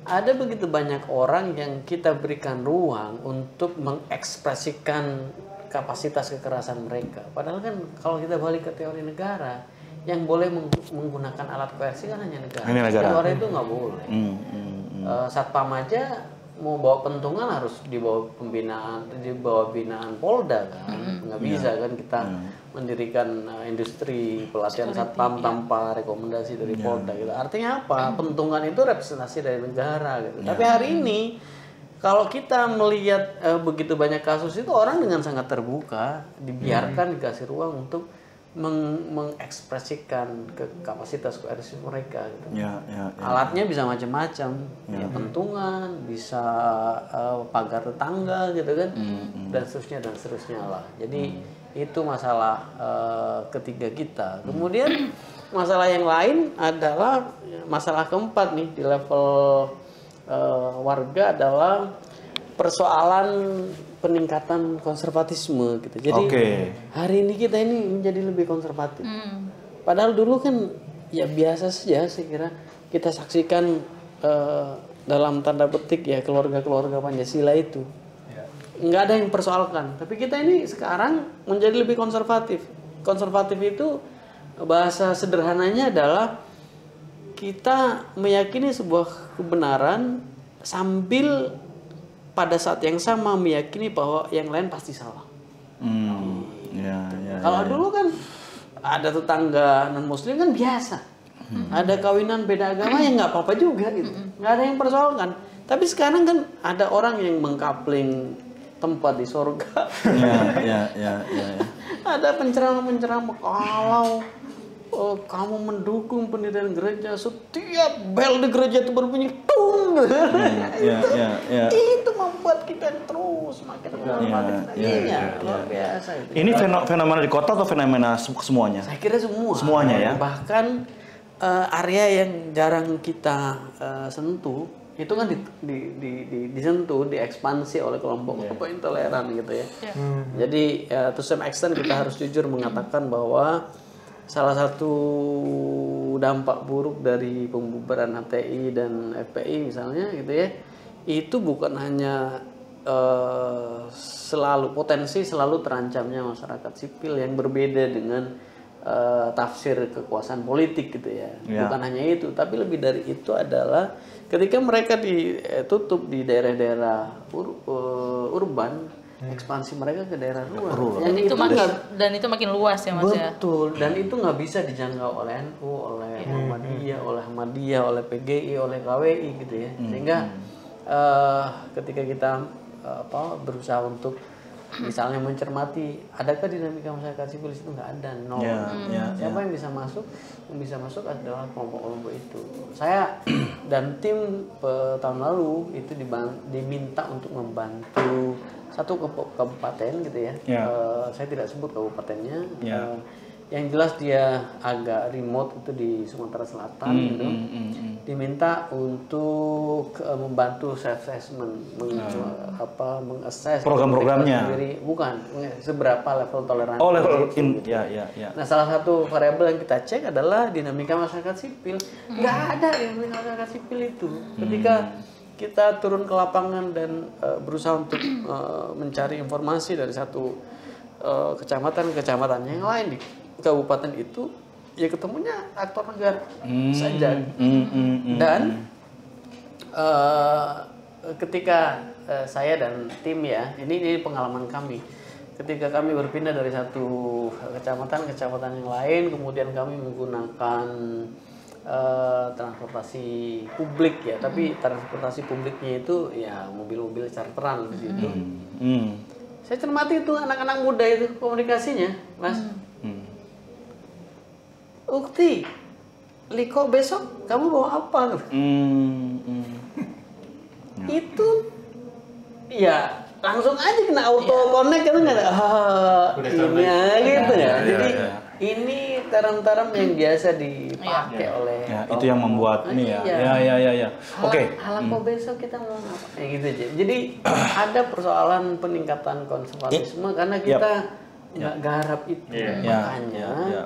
ada begitu banyak orang yang kita berikan ruang untuk mengekspresikan kapasitas kekerasan mereka. Padahal kan kalau kita balik ke teori negara, yang boleh menggunakan alat koersi kan hanya negara. Luar itu nggak boleh. Satpam aja mau bawa pentungan harus dibawa binaan Polda kan. Nggak bisa kan kita mendirikan industri pelatihan satpam tanpa rekomendasi dari Polda gitu. Artinya apa? Pentungan itu representasi dari negara gitu. Tapi hari ini kalau kita melihat begitu banyak kasus itu, orang dengan sangat terbuka dibiarkan, dikasih ruang untuk mengekspresikan kapasitas koersif mereka gitu. Alatnya bisa macam-macam, ya pentungan, bisa pagar tetangga gitu kan, dan seterusnya lah. Jadi itu masalah ketiga kita. Kemudian masalah yang lain adalah masalah keempat nih di level warga adalah persoalan peningkatan konservatisme gitu. Jadi hari ini kita ini menjadi lebih konservatif. Padahal dulu kan ya biasa saja saya kira kita saksikan dalam tanda petik ya keluarga-keluarga Pancasila itu. Nggak ada yang persoalkan. Tapi kita ini sekarang menjadi lebih konservatif. Konservatif itu bahasa sederhananya adalah kita meyakini sebuah kebenaran sambil pada saat yang sama meyakini bahwa yang lain pasti salah. Kalau dulu kan ada tetangga non muslim kan biasa. Ada kawinan beda agama yang nggak apa-apa juga gitu. Nggak ada yang persoalkan. Tapi sekarang kan ada orang yang mengkapling tempat di surga. Ada penceramah-penceramah kalau kamu mendukung pendirian gereja, setiap bel di gereja itu berbunyi tung. Itu membuat kita terus makin luar biasa itu. Ini fenomena di kota atau fenomena semuanya? Saya kira semua. Semuanya ya. Bahkan area yang jarang kita sentuh itu kan disentuh, diekspansi oleh kelompok-kelompok intoleran gitu ya. Jadi to some extent kita harus jujur mengatakan bahwa salah satu dampak buruk dari pembubaran HTI dan FPI misalnya gitu ya, itu bukan hanya potensi selalu terancamnya masyarakat sipil yang berbeda dengan tafsir kekuasaan politik gitu ya. Bukan hanya itu, tapi lebih dari itu adalah ketika mereka ditutup di daerah-daerah urban, ekspansi mereka ke daerah luar. Itu makin luas ya Mas ya. Betul, dan itu nggak bisa dijangkau oleh NU, oleh Muhammadiyah, oleh PGI, oleh KWI gitu ya. Sehingga ketika kita berusaha untuk misalnya mencermati adakah dinamika masyarakat sipil itu, nggak ada, nol. Siapa yang bisa masuk? Yang bisa masuk adalah kelompok-kelompok itu. Saya dan tim tahun lalu itu diminta untuk membantu satu kabupaten gitu ya. Saya tidak sebut kabupatennya. Yang jelas dia agak remote, itu di Sumatera Selatan gitu. Diminta untuk membantu self assessment, mengassess program-programnya. Bukan seberapa level toleransi. Oh, level Nah, salah satu variabel yang kita cek adalah dinamika masyarakat sipil. Nggak ada dinamika masyarakat sipil itu. Ketika kita turun ke lapangan dan berusaha untuk mencari informasi dari satu kecamatan yang lain di kabupaten itu, ya ketemunya aktor negara saja. Dan ketika saya dan tim ya, ini pengalaman kami. Ketika kami berpindah dari satu kecamatan ke kecamatan yang lain, kemudian kami menggunakan transportasi publik ya, tapi transportasi publiknya itu ya mobil-mobil charteran di situ. Saya cermati itu anak-anak muda itu komunikasinya, Mas. Ukti, Liko besok kamu bawa apa? Itu ya langsung aja kena auto connect, kan nggak ada ini gitu ya. Jadi ini term-term yang biasa dipakai oleh itu yang membuat ini ya. Oke. Halako besok kita mau apa? Ya gitu aja. Jadi ada persoalan peningkatan konservatisme karena kita nggak garap itu. Makanya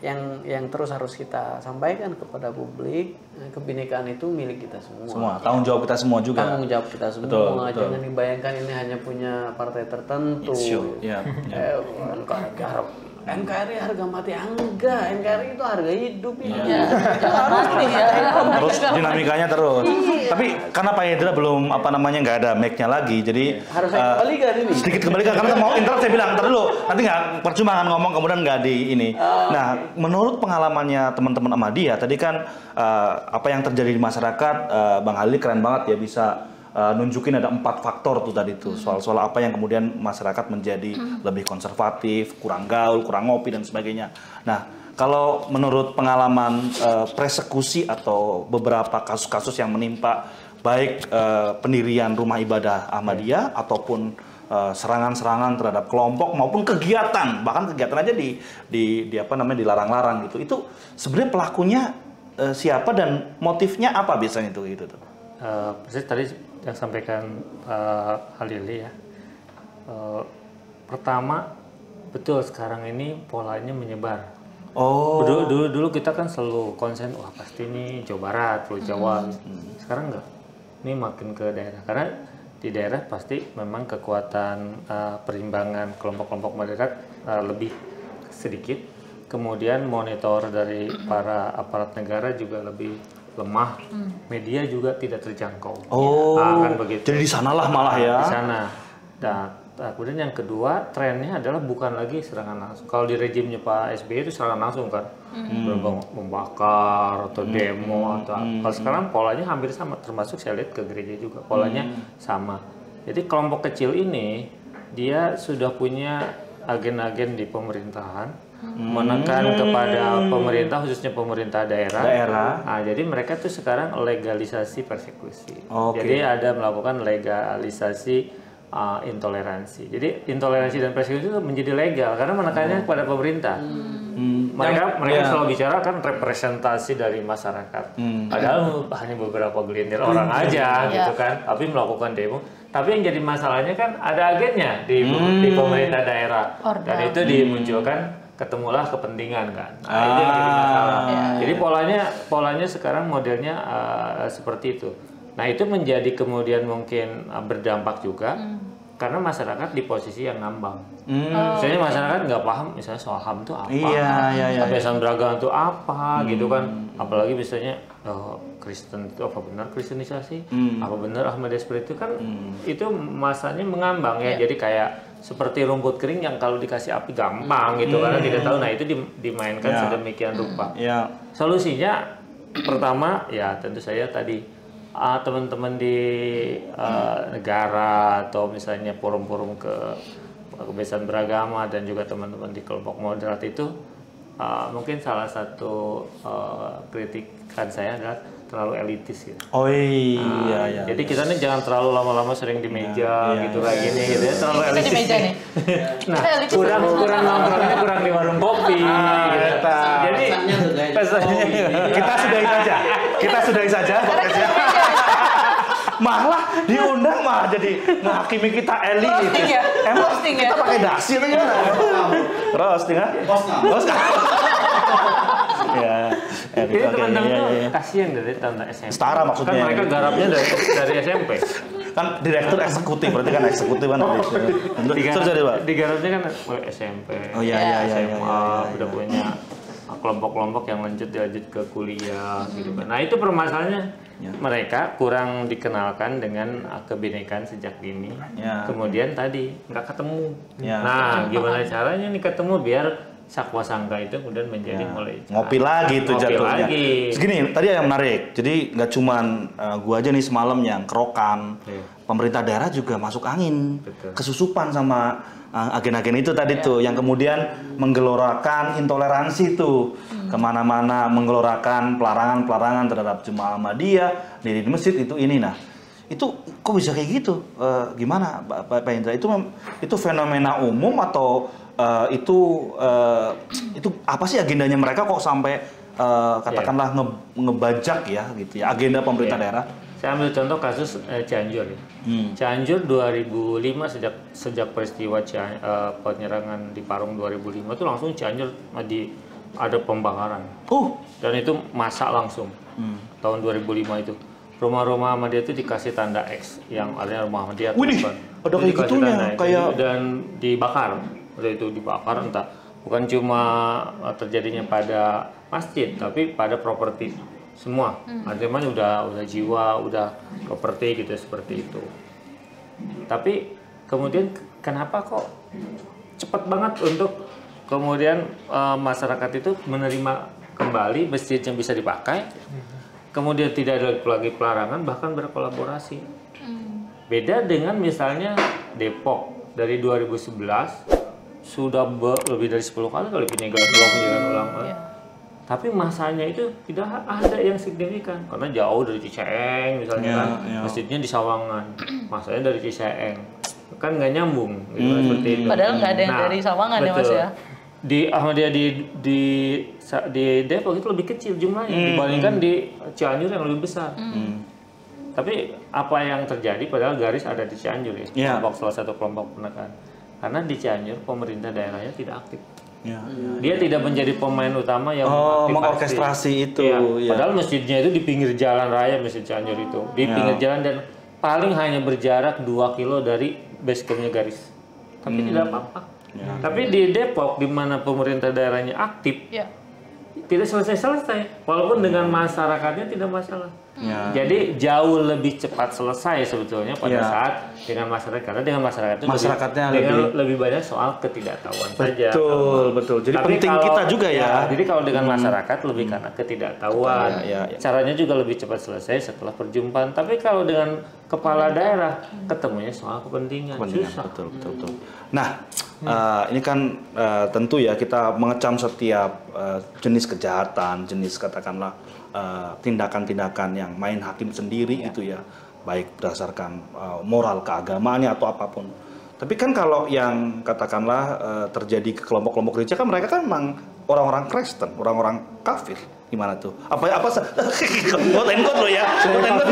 yang terus harus kita sampaikan kepada publik, kebinekaan itu milik kita semua. Tanggung jawab kita semua juga. Tanggung jawab kita semua. Betul. Jangan dibayangkan ini hanya punya partai tertentu. Garap. NKRI harga mati, enggak. NKRI itu harga hidup ini. Terus dinamikanya terus. Tapi karena Pak Hendra belum nggak ada mic-nya lagi, jadi harus saya kembalikan ini. Sedikit kembalikan karena mau interrupt, saya bilang ntar dulu, nanti nggak percuma kan ngomong kemudian nggak di ini. Nah, menurut pengalamannya teman-teman Ahmadiyah tadi kan apa yang terjadi di masyarakat, Bang Halil keren banget ya bisa nunjukin ada 4 faktor tuh tadi tuh, soal apa yang kemudian masyarakat menjadi lebih konservatif, kurang gaul, kurang ngopi dan sebagainya. Nah, kalau menurut pengalaman persekusi atau beberapa kasus-kasus yang menimpa baik pendirian rumah ibadah Ahmadiyah ataupun serangan-serangan terhadap kelompok maupun kegiatan, bahkan kegiatan aja dilarang-larang gitu. Itu sebenarnya pelakunya siapa dan motifnya apa biasanya itu gitu tuh? Tadi yang sampaikan Halil ya. Pertama, betul sekarang ini polanya menyebar. Dulu kita kan selalu konsen, wah pasti ini Jawa Barat, Pulau Jawa. Sekarang enggak. Ini makin ke daerah. Karena di daerah pasti memang kekuatan perimbangan kelompok-kelompok moderat lebih sedikit. Kemudian monitor dari para aparat negara juga lebih lemah, media juga tidak terjangkau. Kan begitu. Jadi di sanalah malah ya. Di sana. Kemudian yang kedua, trennya adalah bukan lagi serangan langsung. Kalau di rejimnya Pak SBY itu serangan langsung kan, membakar atau demo atau. Kalau sekarang polanya hampir sama, termasuk saya lihat ke gereja juga polanya sama. Jadi kelompok kecil ini dia sudah punya agen-agen di pemerintahan. Menekan kepada pemerintah, khususnya pemerintah daerah. Nah, jadi mereka tuh sekarang legalisasi persekusi. Jadi ada melakukan legalisasi intoleransi. Jadi intoleransi dan persekusi itu menjadi legal karena menekannya kepada pemerintah. Mereka selalu bicara kan representasi dari masyarakat. Padahal hanya beberapa gelintir orang aja gitu kan, tapi melakukan demo. Tapi yang jadi masalahnya kan ada agennya di pemerintah daerah. Dan itu dimunculkan, ketemulah kepentingan kan. Nah, itu yang jadi masalah. Jadi polanya sekarang modelnya seperti itu. Nah, itu menjadi kemudian mungkin berdampak juga karena masyarakat di posisi yang ngambang. Misalnya masyarakat nggak paham misalnya soal HAM itu apa, kebiasaan beragama itu apa gitu kan. Apalagi misalnya Kristen itu apa benar Kristenisasi, apa benar Ahmadiyah seperti itu kan, itu masanya mengambang ya. Jadi kayak seperti rumput kering yang kalau dikasih api gampang gitu karena tidak tahu. Nah, itu dimainkan sedemikian rupa. Solusinya pertama ya tentu saya tadi teman-teman di negara atau misalnya forum-forum kebebasan beragama dan juga teman-teman di kelompok moderat itu mungkin salah satu kritikan saya adalah terlalu elitis gitu. Oh iya. Jadi kita nih jangan terlalu lama-lama sering di meja gitu kayak gini gitu ya, terlalu elitis. Kita di meja nih. Nah, kurang nongkrongnya kurang di warung kopi gitu. Jadi pesannya kita sudahi saja podcastnya. Malah diundang malah jadi ngehakimi kita elit gitu. Roasting ya? Emang Roasting kita ya? pakai dasi atau gimana? Roasting ya? Bos ya. Jadi teman-teman tuh kasihan dari tanda SMP. Setara maksudnya. Kan mereka garapnya dari SMP. Kan direktur eksekutif, berarti kan eksekutif kan. Digarapnya kan SMP. Oh iya. SMA udah punya kelompok-kelompok yang lanjut ke kuliah gitu kan. Nah, itu permasalahannya. Mereka kurang dikenalkan dengan kebinekaan sejak dini. Kemudian tadi nggak ketemu. Nah, gimana caranya nih ketemu biar sakwa sangka itu kemudian menjadi mulai ngopi lagi tuh jatuhnya. Segini tadi yang menarik. Jadi nggak cuman gua aja nih semalam yang kerokan. Pemerintah daerah juga masuk angin. Kesusupan sama agen-agen itu tadi tuh yang kemudian menggelorakan intoleransi tuh kemana-mana, menggelorakan pelarangan terhadap jemaah Ahmadiyah di masjid itu ini. Nah itu kok bisa kayak gitu? Gimana Pak Indra? Itu fenomena umum atau itu apa sih agendanya mereka kok sampai katakanlah ngebajak ya gitu ya agenda pemerintah daerah? Saya ambil contoh kasus Cianjur ya. Cianjur 2005 sejak peristiwa penyerangan di Parung 2005 itu langsung Cianjur ada pembakaran. Dan itu masak langsung. Tahun 2005 itu. Rumah-rumah Ahmadiyah itu dikasih tanda X yang artinya rumah Ahmadiyah. Wih, ada kayak gitunya kayak dan dibakar. Udah itu dibakar entah bukan cuma terjadinya pada masjid tapi pada properti semua. Artinya udah jiwa, udah properti gitu seperti itu. Tapi kemudian kenapa kok cepat banget untuk kemudian masyarakat itu menerima kembali masjid yang bisa dipakai, kemudian tidak ada lagi pelarangan bahkan berkolaborasi. Beda dengan misalnya Depok dari 2011 sudah lebih dari 10 kali penyegelan ulang. Tapi masanya itu tidak ada yang signifikan karena jauh dari Ciseeng misalnya masjidnya di Sawangan, masanya dari Ciseeng kan nggak nyambung gitu seperti itu. Padahal nggak ada yang dari Sawangan ya Mas ya. Di Ahmadiyah di Depok itu lebih kecil jumlahnya dibandingkan di Cianjur yang lebih besar. Tapi apa yang terjadi padahal garis ada di Cianjur ya, salah satu kelompok penekan. Karena di Cianjur pemerintah daerahnya tidak aktif. Dia tidak menjadi pemain utama yang mengorkestrasi itu. Padahal masjidnya itu di pinggir jalan raya, Masjid Cianjur itu di pinggir jalan dan paling hanya berjarak 2 kilo dari base campnya garis. Tapi tidak apa-apa. Tapi di Depok di mana pemerintah daerahnya aktif, tidak selesai-selesai. Walaupun dengan masyarakatnya tidak masalah. Jadi jauh lebih cepat selesai sebetulnya pada saat dengan masyarakat, karena dengan masyarakat itu lebih banyak soal ketidaktahuan saja. Betul. Jadi tapi penting kita juga ya. Jadi kalau dengan masyarakat lebih karena ketidaktahuan. Caranya juga lebih cepat selesai setelah perjumpaan. Tapi kalau dengan kepala daerah ketemunya soal kepentingan. Susah. Betul. Nah, ini kan tentu ya kita mengecam setiap jenis kejahatan, jenis katakanlah tindakan-tindakan yang main hakim sendiri itu ya, baik berdasarkan moral keagamaannya atau apapun. Tapi kan kalau yang katakanlah terjadi ke kelompok-kelompok gereja kan mereka kan memang orang-orang Kristen, orang-orang kafir. Gimana tuh? Apa quote and quote lo ya. Nah,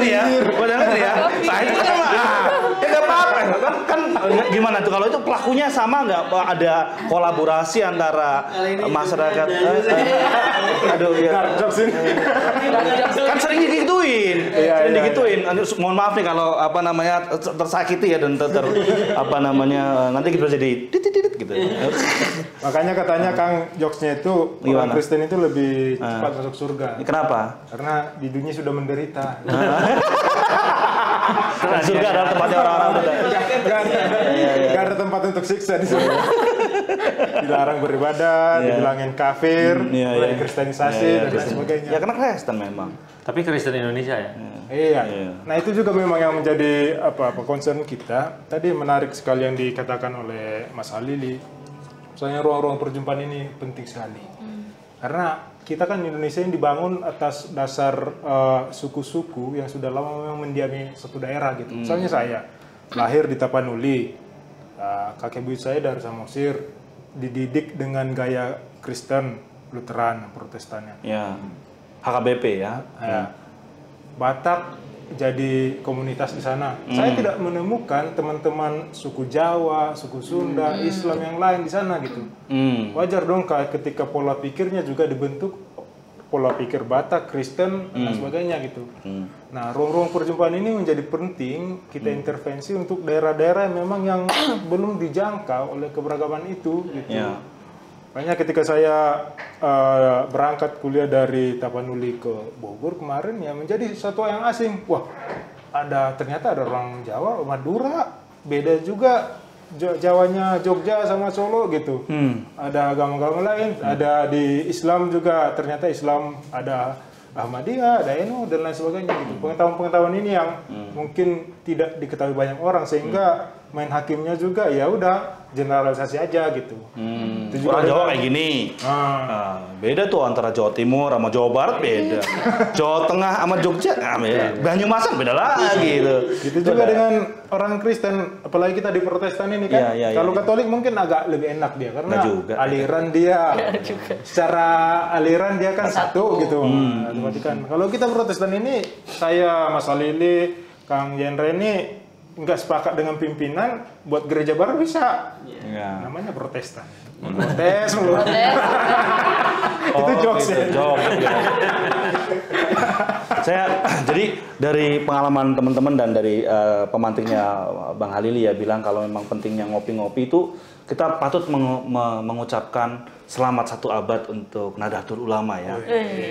itu kan ya nggak apa-apa kan gimana tuh kalau itu pelakunya sama nggak ada kolaborasi antara masyarakat kan sering digituin. Mohon maaf nih kalau tersakiti ya dan nanti kita jadi gitu. Makanya katanya Kang jokesnya itu orang Kristen itu lebih cepat masuk surga. Kenapa? Karena di dunia sudah menderita. Surga adalah tempatnya orang-orang muda. Gak ada tempat untuk siksa di surga. dilarang beribadah, dibilangin kafir, mulai kristenisasi dan lain sebagainya. Ya karena Kristen memang. Tapi Kristen Indonesia ya. Iya. Nah itu juga memang yang menjadi concern kita. Tadi menarik sekali yang dikatakan oleh Mas Halili. Misalnya ruang-ruang perjumpaan ini penting sekali. Karena kita kan Indonesia ini dibangun atas dasar suku-suku yang sudah lama memang mendiami satu daerah gitu. Misalnya saya lahir di Tapanuli, kakek buyut saya dari Samosir, dididik dengan gaya Kristen, Lutheran, Protestannya. Ya. HKBP ya. Batak jadi komunitas di sana. Saya tidak menemukan teman-teman suku Jawa, suku Sunda, Islam yang lain di sana gitu. Wajar dong ketika pola pikirnya juga dibentuk pola pikir Batak, Kristen dan sebagainya gitu. Nah, ruang-ruang perjumpaan ini menjadi penting kita intervensi untuk daerah-daerah yang belum dijangkau oleh keberagaman itu gitu. Makanya ketika saya berangkat kuliah dari Tapanuli ke Bogor kemarin ya menjadi satu yang asing. Wah, ternyata ada orang Jawa, Madura, beda juga Jawanya Jogja sama Solo gitu. Ada agama-agama lain, ada di Islam juga ternyata Islam ada Ahmadiyah, ada NU dan lain sebagainya gitu. Pengetahuan-pengetahuan ini yang mungkin tidak diketahui banyak orang sehingga main hakimnya juga ya udah generalisasi aja gitu. Orang Jawa kayak gini. Beda tuh antara Jawa Timur sama Jawa Barat beda. Jawa Tengah sama Jogja beda. Banyumasan beda lagi gitu. Gitu juga dengan orang Kristen, apalagi kita di Protestan ini kan. Kalau Katolik mungkin agak lebih enak dia karena aliran dia. Secara aliran dia kan satu gitu. Kalau kita Protestan ini, saya Mas Halili, Kang Yendra ini nggak sepakat dengan pimpinan, buat gereja baru bisa. Namanya Protestan. Protes. Itu jokes ya. Jadi dari pengalaman teman-teman dan dari pemantiknya Bang Halili ya bilang kalau memang pentingnya ngopi-ngopi itu kita patut mengucapkan selamat 1 abad untuk Nahdlatul Ulama ya.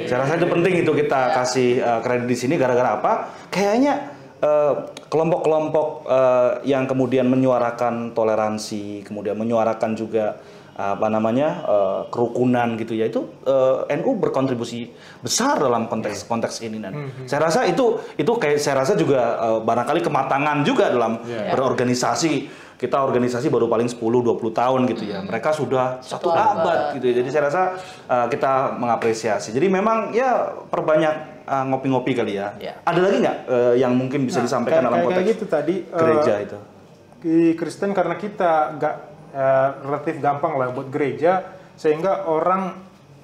Saya rasa itu penting itu kita kasih kredit di sini gara-gara apa? Kayaknya kelompok-kelompok yang kemudian menyuarakan toleransi, kemudian menyuarakan juga kerukunan gitu ya, itu NU berkontribusi besar dalam konteks ini dan saya rasa itu kayak saya rasa juga barangkali kematangan juga dalam berorganisasi. Kita organisasi baru paling 10-20 tahun gitu ya. Mereka sudah 1 abad gitu ya. Jadi saya rasa kita mengapresiasi. Jadi memang ya perbanyak ngopi-ngopi kali ya. Ada lagi nggak yang mungkin bisa disampaikan dalam konteks gitu tadi, gereja itu? Di Kristen karena kita relatif gampang lah buat gereja, sehingga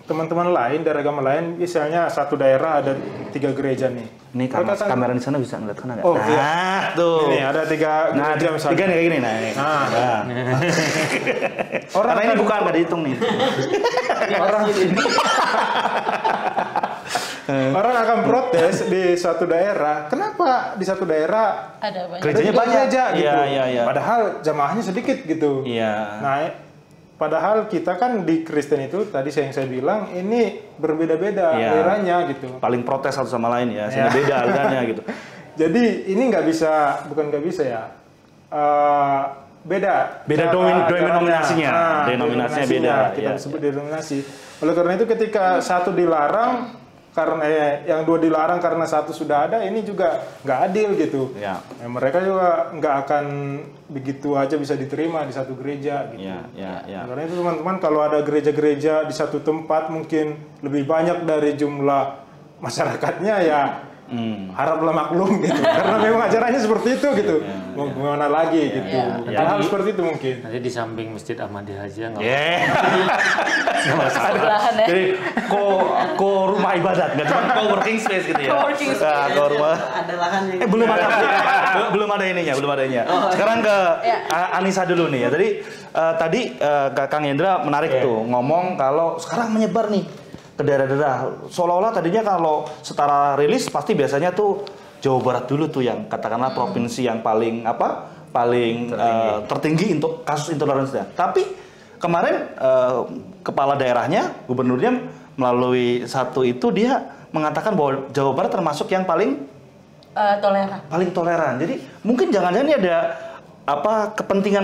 teman-teman lain dari agama lain, misalnya satu daerah ada 3 gereja nih. Ini kamera di sana bisa ngeliat sana nggak? Oh iya. Tuh. Ini ada 3 gereja misalnya. 3 nih kayak gini. Orang ini bukan nggak dihitung nih. Orang akan protes di suatu daerah. Kenapa di satu daerah ada banyak gerejanya banyak aja gitu? Iya. Padahal jamaahnya sedikit gitu. Iya. Nah, padahal kita kan di Kristen itu tadi yang saya bilang ini berbeda-beda alirannya gitu. Paling protes satu sama lain ya, sehingga beda alirannya gitu. Jadi ini bukan nggak bisa ya. Beda denominasinya. Denominasinya beda. Kita sebut denominasi. Oleh karena itu ketika satu dilarang karena yang 2 dilarang karena 1 sudah ada, ini juga nggak adil gitu. Mereka juga nggak akan begitu aja bisa diterima di satu gereja gitu. Karena itu teman-teman, kalau ada gereja-gereja di satu tempat mungkin lebih banyak dari jumlah masyarakatnya ya haraplah maklum gitu. Karena memang acaranya seperti itu gitu. Mau gimana lagi gitu. Hal seperti itu mungkin. Nanti di samping Masjid Ahmadiyah aja nggak sebelahan ya. Jadi rumah ibadat, nggak cuma co-working space gitu ya. Co-working space. Ada lahannya. Belum ada ininya. Sekarang ke Anissa dulu nih ya. Tadi Kang Yendra menarik tuh ngomong kalau sekarang menyebar nih ke daerah-daerah. Seolah-olah tadinya kalau setara rilis pasti biasanya tuh Jawa Barat dulu tuh yang katakanlah provinsi yang paling tertinggi untuk kasus intoleransinya. Tapi kemarin kepala daerahnya, gubernurnya melalui satu itu dia mengatakan bahwa Jawa Barat termasuk yang paling toleran. Paling toleran. Jadi mungkin jangan-jangan ini ada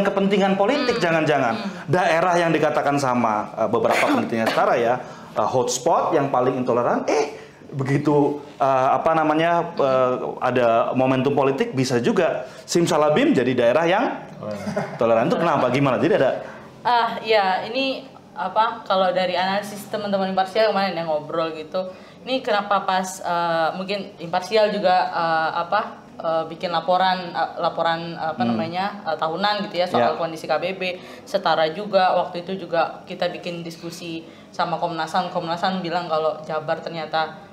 kepentingan politik jangan-jangan. Daerah yang dikatakan sama beberapa penelitian setara ya, hotspot yang paling intoleran, begitu ada momentum politik bisa juga simsalabim jadi daerah yang toleran. Itu kenapa? Gimana? Jadi ada ya ini kalau dari analisis teman-teman imparsial kemarin yang ngobrol gitu, ini kenapa pas mungkin imparsial juga bikin laporan tahunan gitu ya soal kondisi KBB. Setara juga waktu itu juga kita bikin diskusi sama Komnas HAM bilang kalau Jabar ternyata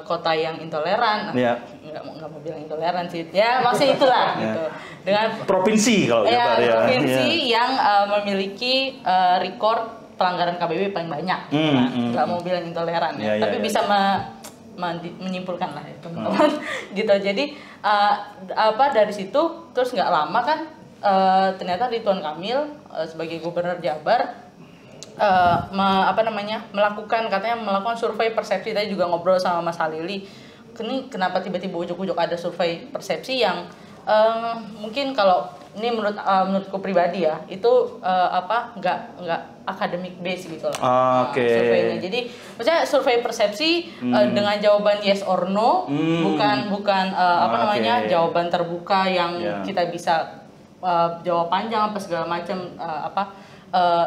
kota yang intoleran, nggak mau bilang intoleran sih, ya maksudnya itulah gitu. Dengan provinsi kalau Jabar ya, provinsi yang memiliki rekor pelanggaran KBB paling banyak, nggak mau bilang intoleran ya, tapi bisa menyimpulkan lah ya teman-teman gitu. Jadi dari situ terus nggak lama kan ternyata Ridwan Kamil sebagai gubernur Jabar melakukan survei persepsi. Tadi juga ngobrol sama Mas Halili, ini kenapa tiba-tiba ujuk-ujuk ada survei persepsi yang mungkin kalau ini menurutku pribadi ya itu nggak academic base gitu lah surveinya. Jadi maksudnya survei persepsi dengan jawaban yes or no, bukan jawaban terbuka yang kita bisa jawab panjang apa segala macam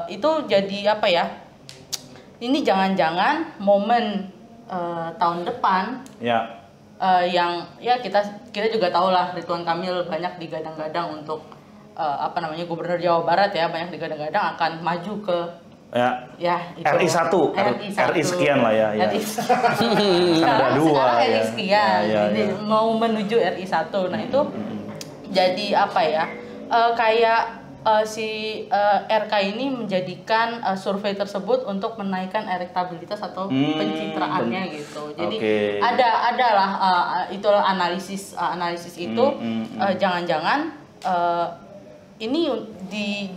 itu jadi ini jangan-jangan momen tahun depan yang ya kita juga tahu lah Ridwan Kamil banyak digadang-gadang untuk Gubernur Jawa Barat ya, banyak digadang-gadang akan maju ke RI 1, RI sekian lah ya. Sekarang RI sekian, jadi mau menuju RI 1. Nah itu jadi kayak si RK ini menjadikan survei tersebut untuk menaikkan elektabilitas atau pencitraannya gitu. Jadi adalah itulah analisis itu jangan-jangan ini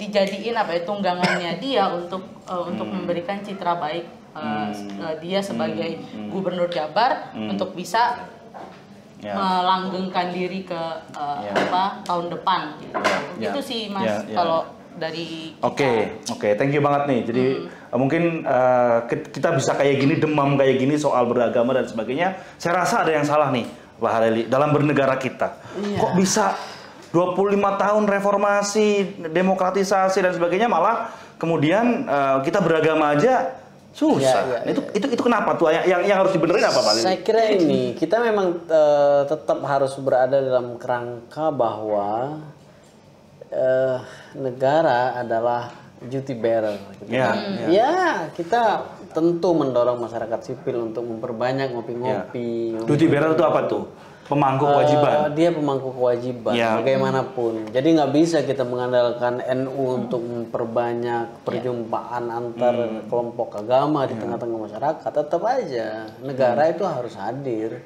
dijadiin tunggangannya dia untuk memberikan citra baik dia sebagai gubernur Jabar untuk bisa melanggengkan diri ke tahun depan gitu. Itu sih Mas kalau dari kita. Oke, thank you banget nih. Jadi mungkin kita bisa kayak gini, demam kayak gini soal beragama dan sebagainya. Saya rasa ada yang salah nih Pak Halili dalam bernegara kita. Kok bisa 25 tahun reformasi, demokratisasi dan sebagainya malah kemudian kita beragama aja susah. Itu kenapa tuh? Yang harus dibenerin apa Pak? Saya kira ini kita memang tetap harus berada dalam kerangka bahwa negara adalah duty bearer. Gitu. Kita tentu mendorong masyarakat sipil untuk memperbanyak ngopi-ngopi. Duty bearer itu apa tuh? Pemangku kewajiban. Dia pemangku kewajiban bagaimanapun. Jadi nggak bisa kita mengandalkan NU untuk memperbanyak perjumpaan antar kelompok agama di tengah-tengah masyarakat. Tetap aja negara itu harus hadir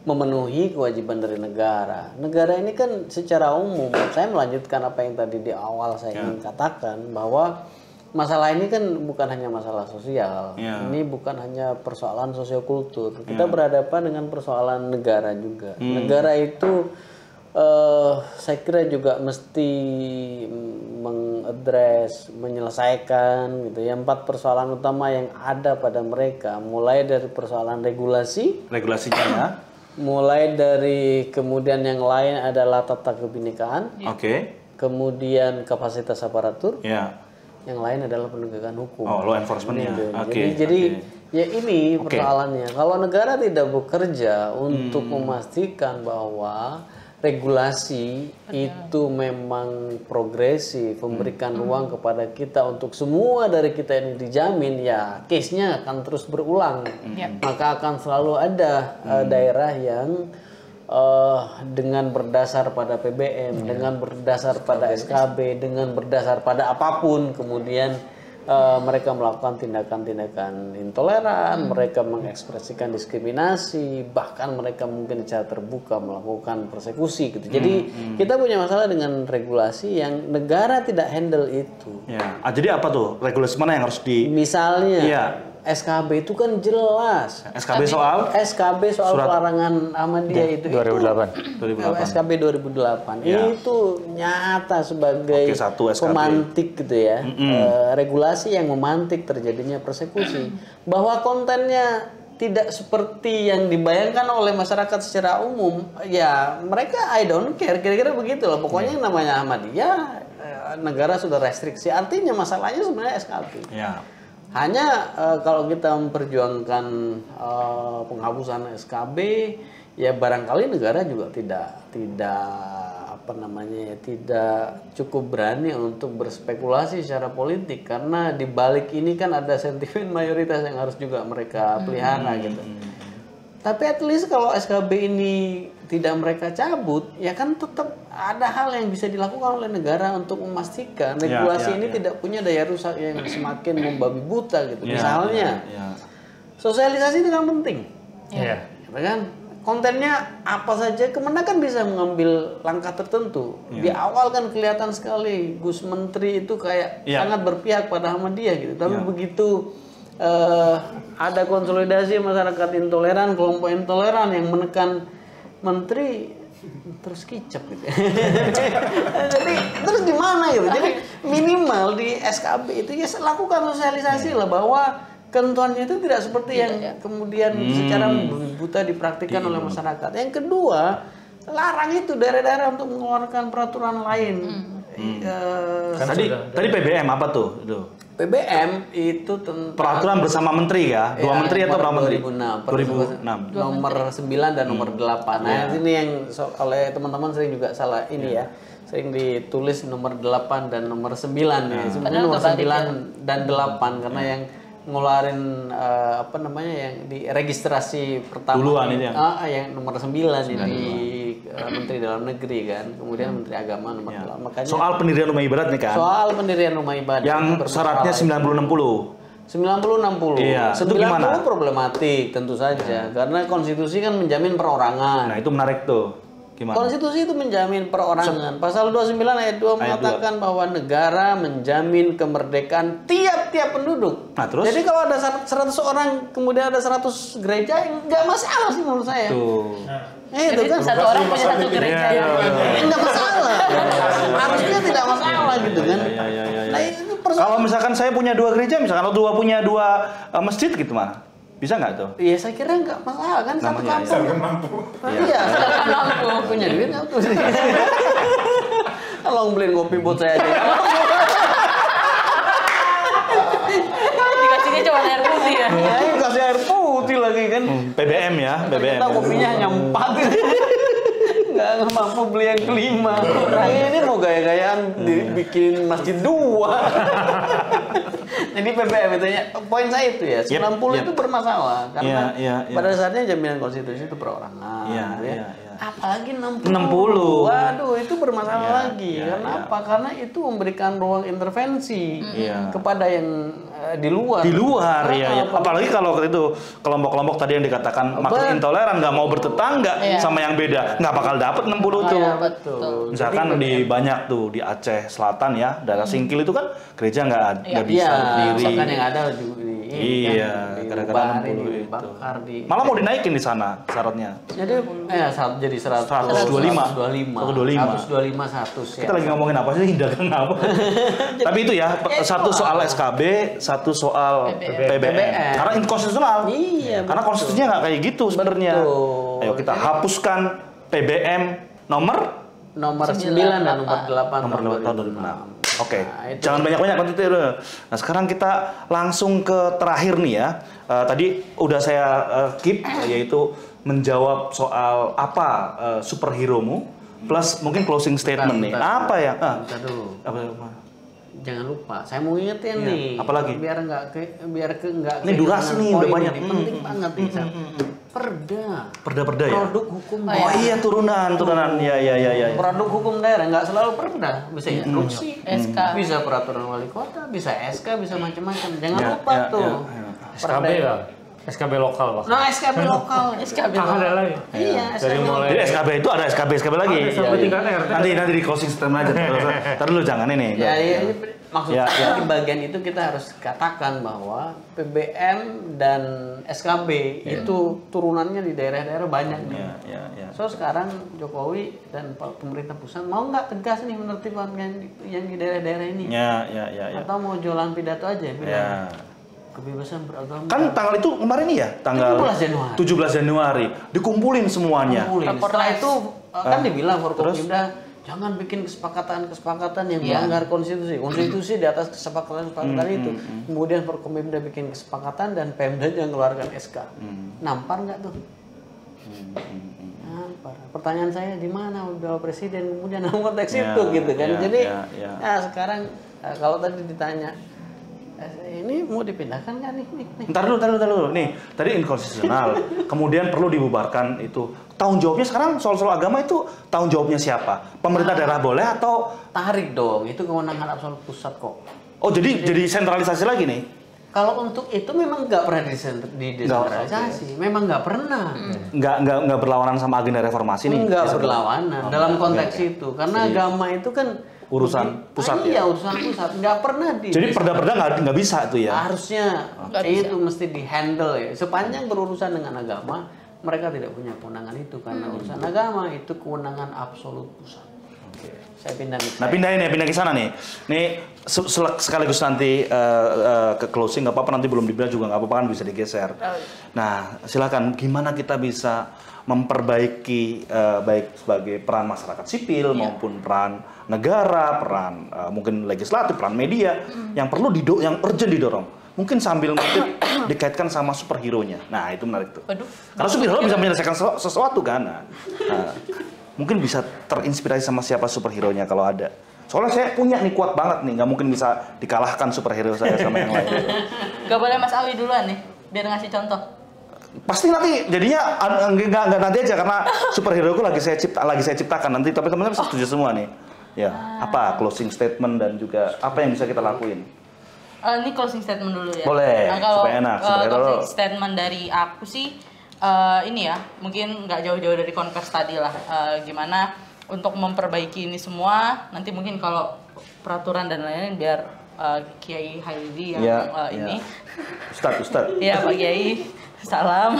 memenuhi kewajiban dari negara. Negara ini kan secara umum, saya melanjutkan apa yang tadi di awal saya ingin katakan bahwa masalah ini kan bukan hanya masalah sosial, ini bukan hanya persoalan sosiokultur. Kita berhadapan dengan persoalan negara juga. Negara itu saya kira juga mesti mengadres, menyelesaikan gitu ya 4 persoalan utama yang ada pada mereka, mulai dari persoalan regulasinya ya. Mulai dari kemudian yang lain adalah tata kebinekaan. Kemudian kapasitas aparatur. Yang lain adalah penegakan hukum. Law enforcement-nya. Jadi ya ini persoalannya. Kalau negara tidak bekerja untuk memastikan bahwa regulasi itu memang progresif, memberikan ruang kepada kita untuk semua dari kita ini dijamin, ya case-nya akan terus berulang. Maka akan selalu ada daerah yang dengan berdasar pada PBM, dengan berdasar pada SKB, dengan berdasar pada apapun, kemudian mereka melakukan tindakan-tindakan intoleran, mereka mengekspresikan diskriminasi, bahkan mereka mungkin secara terbuka melakukan persekusi gitu. Jadi kita punya masalah dengan regulasi yang negara tidak handle itu. Jadi apa tuh regulasi mana yang harus di? Misalnya SKB itu kan jelas. SKB soal SKB soal pelarangan Ahmadiyah itu 2008. SKB 2008 Ya. itu nyata sebagai satu SKB. pemantik gitu ya, regulasi yang memantik terjadinya persekusi, bahwa kontennya tidak seperti yang dibayangkan oleh masyarakat secara umum. Ya mereka I don't care, kira-kira begitu loh. Pokoknya yang namanya Ahmadiyah, negara sudah restriksi, artinya masalahnya sebenarnya SKB. Ya. Hanya kalau kita memperjuangkan penghapusan SKB, ya barangkali negara juga tidak cukup berani untuk berspekulasi secara politik, karena di balik ini kan ada sentimen mayoritas yang harus juga mereka pelihara gitu. Tapi at least kalau SKB ini tidak mereka cabut, ya kan tetap ada hal yang bisa dilakukan oleh negara untuk memastikan regulasi ini tidak punya daya rusak yang semakin membabi buta gitu. Misalnya, sosialisasi itu kan penting. Iya. Ya kan? Kontennya apa saja, Kemenak kan bisa mengambil langkah tertentu. Di awal kan kelihatan sekali Gus Menteri itu kayak sangat berpihak pada Ahmadiyah gitu. Tapi begitu ada konsolidasi masyarakat intoleran, kelompok intoleran yang menekan Menteri, terus kicap gitu. Jadi terus di mana gitu? Jadi minimal di SKB itu ya lakukan sosialisasi lah, bahwa ketentuannya itu tidak seperti yang kemudian secara buta dipraktikkan oleh masyarakat. Yang kedua, larang itu daerah-daerah untuk mengeluarkan peraturan lain. Tadi PBM apa tuh? PBM itu tentang Peraturan bersama menteri ya? Dua menteri atau berapa menteri? 2006. Nomor 9 dan nomor 8. Nah, ini yang oleh teman-teman sering juga salah ini ya. Sering ditulis nomor 8 dan nomor 9 ya. Sebenarnya nomor 9 dan 8 karena yang ngeluarin yang di registrasi pertama duluan itu yang nomor 9 ini Menteri Dalam Negeri kan, kemudian Menteri Agama nomor 8. Makanya soal pendirian rumah ibadat nih kan? Soal pendirian rumah ibadat yang syaratnya 90-60. 90-60. Iya, 90 itu gimana? problematik tentu saja, karena konstitusi kan menjamin perorangan. Nah, itu menarik tuh. Gimana? Konstitusi itu menjamin perorangan. Pasal 29 ayat 2 mengatakan bahwa negara menjamin kemerdekaan tiap-tiap penduduk. Nah, terus? Jadi kalau ada 100 orang, kemudian ada 100 gereja, nggak masalah sih menurut saya. Tuh. Itu kan satu orang punya satu gereja. nggak masalah. Harusnya tidak masalah gitu kan. Nah, itu Kalau misalkan saya punya 2 gereja, misalkan kalau punya 2 masjid gitu mah. Bisa nggak tuh? Iya, saya kira nggak masalah kan, satu Namanya, kampung. Iya, satu kampung. Punya duit nggak tuh? Kalau beliin kopi buat saya aja. Dikasihnya cuma air putih ya. Ya, kasih air putih lagi kan. PBM ya, PBM. Kita kopinya hanya 4. Nggak mampu beli yang kelima. Nah, ini mau gaya-gayaan dibikin masjid 2. Jadi PBM itu ya, poin saya itu ya, 90 itu bermasalah karena pada dasarnya jaminan konstitusi itu perorangan. Apalagi 60. Waduh, itu bermasalah lagi. Karena apa? Karena itu memberikan ruang intervensi kepada yang di luar. Di luar ya. Apalagi kalau itu kelompok-kelompok tadi yang dikatakan makin intoleran, nggak mau bertetangga sama yang beda, nggak bakal dapat 60 tuh. Betul. Misalkan di banyak tuh di Aceh Selatan ya, daerah Singkil itu kan gereja nggak bisa berdiri. Misalkan yang ada juga gara-gara 60 itu. Malah mau dinaikin di sana syaratnya. Jadi 125. 125. Kita lagi ngomongin apa sih? Dagang apa? Tapi itu ya, satu soal SKB, satu soal PBM. Karena inkonstitusional. Iya. Karena konstitusinya nggak kayak gitu sebenarnya. Ayo kita hapuskan PBM nomor 9 dan nomor 8 tahun 2006. Oke, jangan banyak-banyak nanti. Nah, sekarang kita langsung ke terakhir nih ya. Tadi udah saya keep, yaitu menjawab soal apa superhero-mu, plus mungkin closing statement nih. Apa ya? Jangan lupa, saya mau ingetin nih. Apalagi? Biar nggak ini durasi nih udah banyak. Penting banget nih. Perda ya. Produk hukum Oh daerah. iya, turunan. Ya. Produk hukum daerah nggak selalu perda, bisa instruksi, SK. bisa peraturan wali kota, bisa SK, bisa macam-macam. Jangan lupa tuh. SKB lah. SKB lokal Pak. Nah, SKB lokal. SKB Ada lagi. Iya, Dari mulai Jadi SKB itu ada SKB lagi. sampai tingkat RT. Nanti di closing statement aja. Ntar dulu jangan ini. Ya, Maksud saya di bagian itu kita harus katakan bahwa PBM dan SKB itu turunannya di daerah-daerah banyak nih. So sekarang Jokowi dan pemerintah pusat mau nggak tegas nih menertibkan yang di daerah-daerah ini? Atau mau jualan pidato aja bilang kebebasan beragama. Kan tanggal itu kemarin ya, tanggal 17 Januari dikumpulin semuanya. Setelah itu kan dibilang Forkopimda jangan bikin kesepakatan yang melanggar konstitusi. Konstitusi di atas kesepakatan itu. Kemudian Forkopimda bikin kesepakatan dan Pemda yang mengeluarkan SK. Nampar nggak tuh? Nampar. Pertanyaan saya di mana udah presiden kemudian dalam konteks itu gitu kan. Jadi sekarang kalau tadi ditanya ini mau dipindahkan nggak nih? Ntar dulu. Nih, tadi inkonstitusional. Kemudian perlu dibubarkan itu. Tanggung jawabnya sekarang soal agama itu tanggung jawabnya siapa? Pemerintah daerah boleh atau? Tarik dong, itu kewenangan absolut pusat kok. Oh, jadi sentralisasi lagi nih? Kalau untuk itu memang nggak pernah didesentralisasi. Memang nggak pernah. Nggak berlawanan sama agenda reformasi nih? Nggak berlawanan dalam konteks itu. Karena agama itu kan urusan pusat Iya, urusan pusat. Nggak pernah Jadi perda-perda nggak bisa tuh ya? Harusnya itu mesti di-handle ya. Sepanjang berurusan dengan agama, mereka tidak punya kewenangan itu. Karena urusan agama itu kewenangan absolut pusat. Saya pindah ke Nah, pindah ke sana nih. Nih sekaligus nanti ke closing nggak apa-apa, nanti belum dibilang juga nggak apa-apa kan, bisa digeser. Nah, silakan gimana kita bisa memperbaiki baik sebagai peran masyarakat sipil maupun peran negara, peran mungkin legislatif, peran media yang perlu yang urgent didorong. Mungkin sambil dikaitkan sama superhero-nya. Nah, itu menarik tuh. Karena superhero bisa menyelesaikan sesuatu kan. Nah, mungkin bisa terinspirasi sama siapa superhero-nya kalau ada. Soalnya saya punya nih kuat banget nih, nggak mungkin bisa dikalahkan superhero saya sama yang lain. Gak boleh Mas Awi duluan nih, biar ngasih contoh. Pasti nanti jadinya nggak nanti aja, karena superhero ku lagi saya ciptakan nanti, tapi teman-teman bisa setuju semua nih. Ya, apa closing statement dan juga apa yang bisa kita lakuin? Ini closing statement dulu ya. Boleh, kalau supaya enak. Closing statement dari aku sih ini ya, mungkin nggak jauh-jauh dari konvers tadi lah. Gimana untuk memperbaiki ini semua, nanti mungkin kalau peraturan dan lain-lain biar Kiai Haidi yang ini. Ustadz. Iya, Pak Kiai. Salam.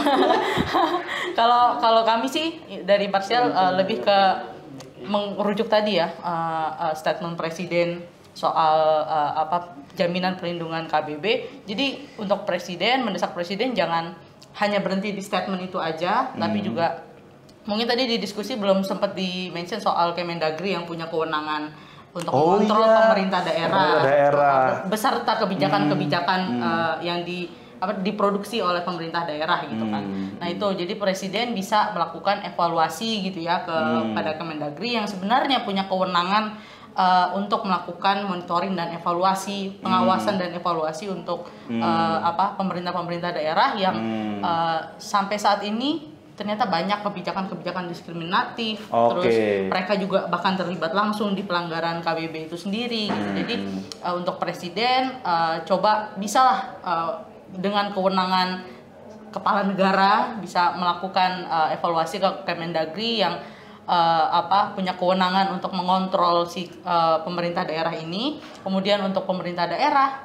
Kalau kami sih dari Parsial lebih ke merujuk tadi ya, statement presiden soal jaminan perlindungan KBB. Jadi untuk presiden, mendesak presiden jangan hanya berhenti di statement itu aja, tapi juga mungkin tadi di diskusi belum sempat di-mention soal Kemendagri yang punya kewenangan untuk mengontrol pemerintah daerah beserta kebijakan-kebijakan yang diproduksi oleh pemerintah daerah gitu kan. Nah itu jadi presiden bisa melakukan evaluasi gitu ya kepada Kemendagri yang sebenarnya punya kewenangan untuk melakukan monitoring dan evaluasi, pengawasan dan evaluasi untuk pemerintah-pemerintah daerah yang sampai saat ini ternyata banyak kebijakan-kebijakan diskriminatif, terus mereka juga bahkan terlibat langsung di pelanggaran KBB itu sendiri gitu. Jadi untuk presiden coba bisalah dengan kewenangan kepala negara bisa melakukan evaluasi ke Kemendagri yang punya kewenangan untuk mengontrol si pemerintah daerah ini. Kemudian untuk pemerintah daerah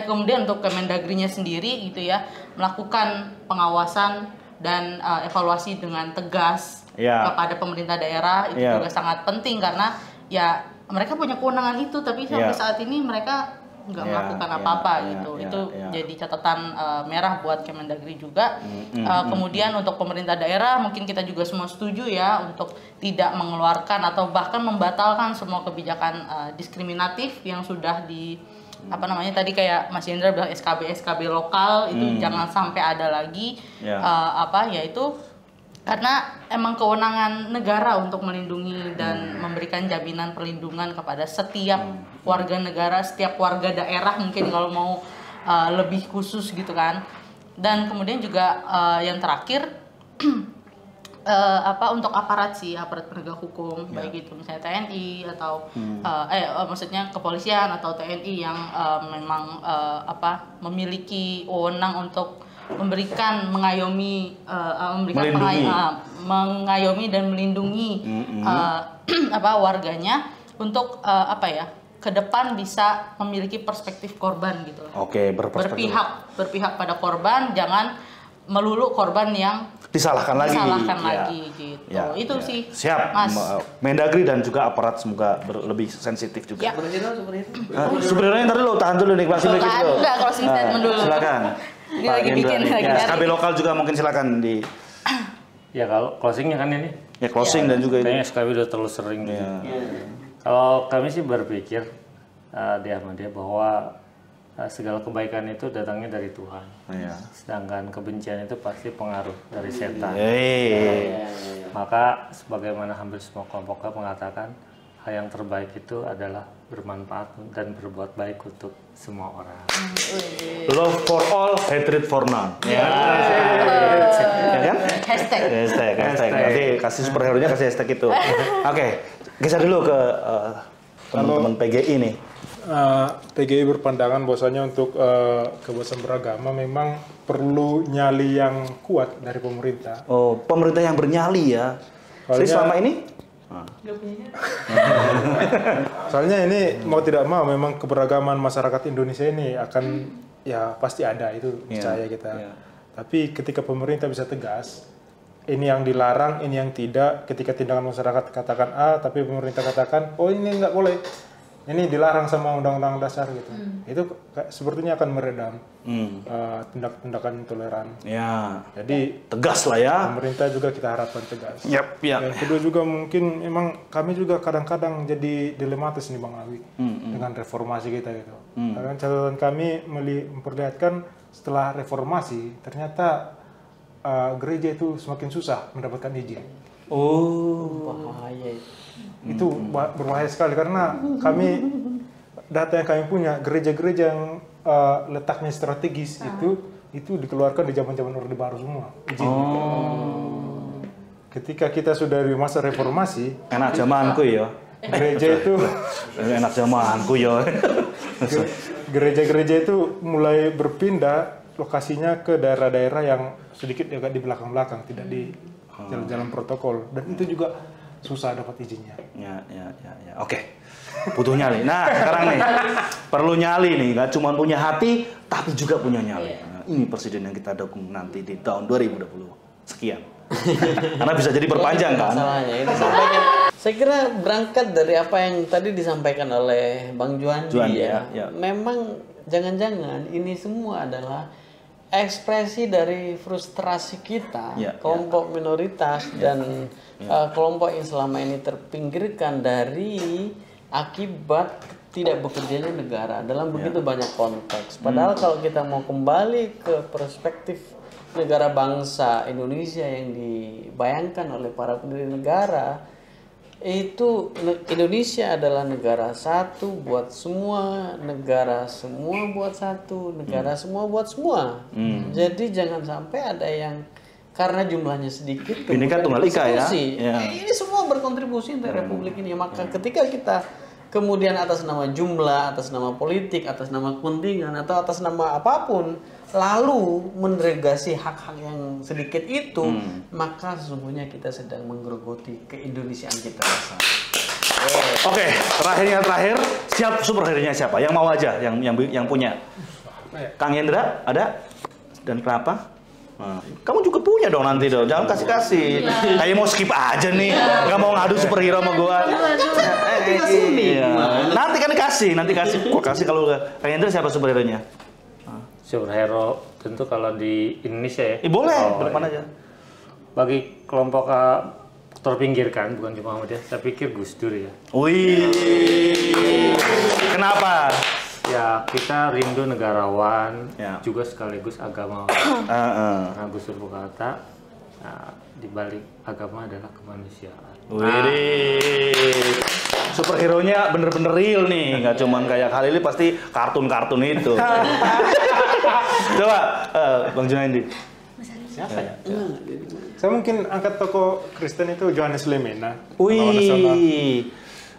kemudian untuk Kemendagrinya sendiri gitu ya, melakukan pengawasan dan evaluasi dengan tegas kepada pemerintah daerah itu juga sangat penting karena ya mereka punya kewenangan itu, tapi sampai saat ini mereka nggak melakukan apa-apa gitu. Itu jadi catatan merah buat Kemendagri juga. Kemudian untuk pemerintah daerah mungkin kita juga semua setuju ya untuk tidak mengeluarkan atau bahkan membatalkan semua kebijakan diskriminatif yang sudah tadi kayak Mas Hendra bilang SKB lokal itu jangan sampai ada lagi yaitu karena emang kewenangan negara untuk melindungi dan memberikan jaminan perlindungan kepada setiap warga negara, setiap warga daerah mungkin kalau mau lebih khusus gitu kan. Dan kemudian juga yang terakhir untuk aparat penegak hukum, baik itu misalnya TNI atau maksudnya kepolisian atau TNI yang memang memiliki wewenang untuk mengayomi mengayomi dan melindungi warganya untuk ke depan bisa memiliki perspektif korban gitu lah. Oke, berperspektif. Berpihak pada korban, jangan melulu korban yang disalahkan lagi. Gitu. Itu sih. Siap, Mas. Mendagri dan juga aparat semoga lebih sensitif juga. Ya. Superhero-nya ntar dulu, tahan dulu nih Pak Simik dulu. Enggak, closing statement dulu. Silakan. Ini lagi bikin lagi Ya, dari. SKB lokal juga mungkin silakan di Ya kalau closingnya kan ini. ya closing dan juga ini. Kayaknya SKB udah terlalu sering. Kalau kami sih berpikir di Ahmadiyah bahwa segala kebaikan itu datangnya dari Tuhan. Iya. Sedangkan kebencian itu pasti pengaruh dari setan. Maka sebagaimana hampir semua kelompok mengatakan hal yang terbaik itu adalah bermanfaat dan berbuat baik untuk semua orang. Love for all, hatred for none. Ya kan? Hashtag. Nanti kasih superhero-nya kasih hashtag itu. Oke, geser dulu ke teman-teman PGI nih. PGI berpandangan bahwasanya untuk kebebasan beragama memang perlu nyali yang kuat dari pemerintah. Oh, pemerintah yang bernyali ya. Jadi selama ini? Soalnya ini mau tidak mau memang keberagaman masyarakat Indonesia ini akan ya pasti ada, itu percaya kita. Tapi ketika pemerintah bisa tegas, ini yang dilarang, ini yang tidak. Ketika tindakan masyarakat katakan A, tapi pemerintah katakan, oh ini nggak boleh. Ini dilarang sama undang-undang dasar gitu. Itu sepertinya akan meredam tindakan intoleran. Ya. Jadi Tegas lah ya. pemerintah juga kita harapkan tegas. Yap. Yang kedua juga mungkin memang kami juga kadang-kadang jadi dilematis nih Bang Awi dengan reformasi kita gitu. Karena catatan kami memperlihatkan setelah reformasi ternyata gereja itu semakin susah mendapatkan izin. Bahaya itu. Itu berbahaya sekali karena data yang kami punya, gereja-gereja yang letaknya strategis itu dikeluarkan di zaman-zaman Orde Baru semua izinnya. Ketika kita sudah di masa reformasi, Enak zamanku ya. gereja itu Enak zamanku ya. gereja-gereja itu mulai berpindah lokasinya ke daerah-daerah yang sedikit agak di belakang-belakang, tidak di jalan-jalan protokol, dan itu juga susah dapat izinnya. Ya. Oke. Butuh nyali. Nah, sekarang nih perlu nyali nih, nggak cuma punya hati tapi juga punya nyali. Nah, ini presiden yang kita dukung nanti di tahun 2020. Sekian. Karena bisa jadi perpanjang kan. Masalahnya itu sampaikan. Saya kira berangkat dari apa yang tadi disampaikan oleh Bang Juandi ya. Memang jangan-jangan ini semua adalah ekspresi dari frustrasi kita, kelompok minoritas dan kelompok yang selama ini terpinggirkan dari akibat tidak bekerjanya negara dalam begitu banyak konteks. Padahal kalau kita mau kembali ke perspektif negara bangsa Indonesia yang dibayangkan oleh para pendiri negara, itu Indonesia adalah negara satu buat semua, negara semua buat satu, negara semua buat semua. Jadi jangan sampai ada yang karena jumlahnya sedikit Bhinneka Tunggal Ika ya. Ini semua berkontribusi untuk republik ini. Maka ketika kita kemudian atas nama jumlah, atas nama politik, atas nama kepentingan atau atas nama apapun lalu mendelegasi hak-hak yang sedikit itu, maka sesungguhnya kita sedang menggerogoti keindonesiaan kita. Oke, terakhir, siap superhero-nya siapa? Yang mau aja, yang punya. Kang Hendra ada? Dan kenapa? Nah, kamu juga punya dong nanti dong, jangan kasih-kasih. Kayak mau skip aja nih, nggak mau ngadu superhero sama gua. Nanti kan nanti kasih. Kok kasih kalau Kang Hendra siapa superhero-nya? Superhero tentu kalau di Indonesia ya. Boleh, depan aja. Bagi kelompok terpinggirkan, bukan cuma Muhammadiyah, saya pikir Gus Dur ya. Wih, kenapa? Ya kita rindu negarawan, juga sekaligus agamawan. Nah, Gus Dur berkata, di balik agama adalah kemanusiaan. Wih, superhero-nya bener-bener real nih, nggak cuman kayak Khalil pasti kartun-kartun itu. Coba, Bang Junaidi. Siapa ya? Saya mungkin angkat tokoh Kristen itu Johannes Lemena. Wih.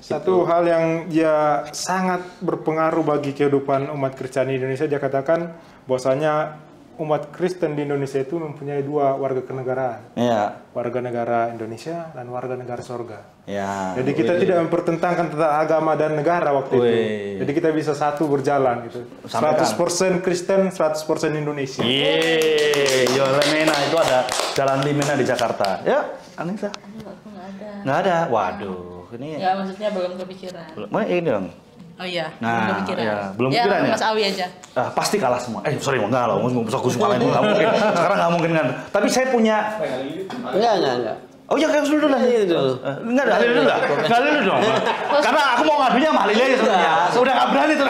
Satu hal yang dia sangat berpengaruh bagi kehidupan umat Kristen di Indonesia, dia katakan bahwasanya umat Kristen di Indonesia itu mempunyai dua warga kenegaraan. Iya. Warga negara Indonesia dan warga negara sorga. Ya. Jadi kita tidak mempertentangkan tentang agama dan negara waktu itu. Jadi kita bisa satu berjalan gitu. Sampaikan. 100% Kristen, 100% Indonesia. Yeay, Lemena itu ada Jalan Limena di Jakarta. Ya, Anissa. Nggak ada. Waduh, ini. Ya maksudnya belum kepikiran. Mana ini dong? Oh iya, Nah, belum kepikiran. ya, belum kepikiran ya? Mas Awi aja. Pasti kalah semua. Sorry, enggak loh. Aku semua lain nggak mungkin. Sekarang nggak mungkin kan. Tapi saya punya. Enggak. Oh ya, kayak dulu lah. Enggak ada, Halil dulu lah. Enggak Halil dulu dong. Karena aku mau ngadunya sama Halil aja sebenarnya. Udah nggak berani tuh.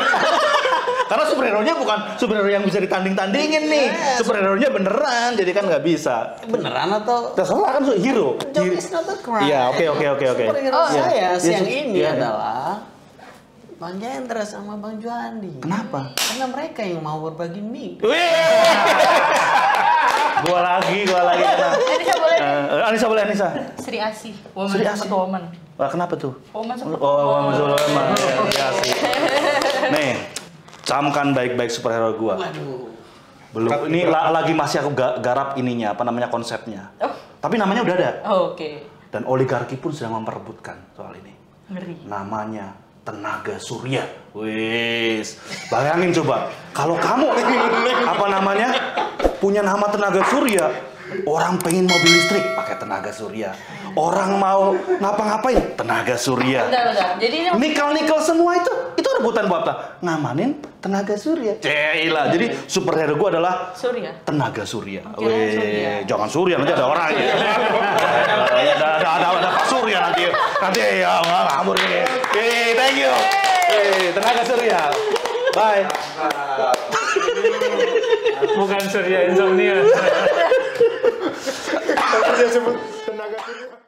Karena superhero-nya bukan superhero yang bisa ditanding-tandingin nih. Superhero-nya beneran, jadi kan nggak bisa. Beneran atau? Terserah kan hero. Job is not a crime. Iya, oke. Superhero saya siang ini Iya. adalah Bang Jendra sama Bang Juandi. Kenapa? Karena mereka yang mau berbagi mie. Gua lagi. Anissa boleh. Anissa boleh, Anissa. Sri Asih, woman Sri Asih. support woman. Wah, kenapa tuh? Woman support Oh, Woman. Ya, sih. Nih, camkan baik-baik superhero gua. Waduh. Belum. Ini lagi masih aku garap ininya, apa namanya konsepnya. Oh. Tapi namanya udah ada. Oh, oke. Dan oligarki pun sedang memperebutkan soal ini. Ngeri. Namanya tenaga surya. Wis, bayangin coba. Kalau kamu apa namanya punya nama tenaga surya, orang pengen mobil listrik pakai tenaga surya. Orang mau ngapa-ngapain tenaga surya. Bentar. Jadi ini Nikel semua itu rebutan buat apa? Ngamanin tenaga surya. Cila. Jadi superhero gua adalah Surya. tenaga surya. Kirain surya. Jangan surya nanti ada orang ya. ada Pak Surya nanti ya ngambur ini. Thank you. Tenaga surya. Bye. Bukan surya insomnia. Kalau dia sebut tenaga surya.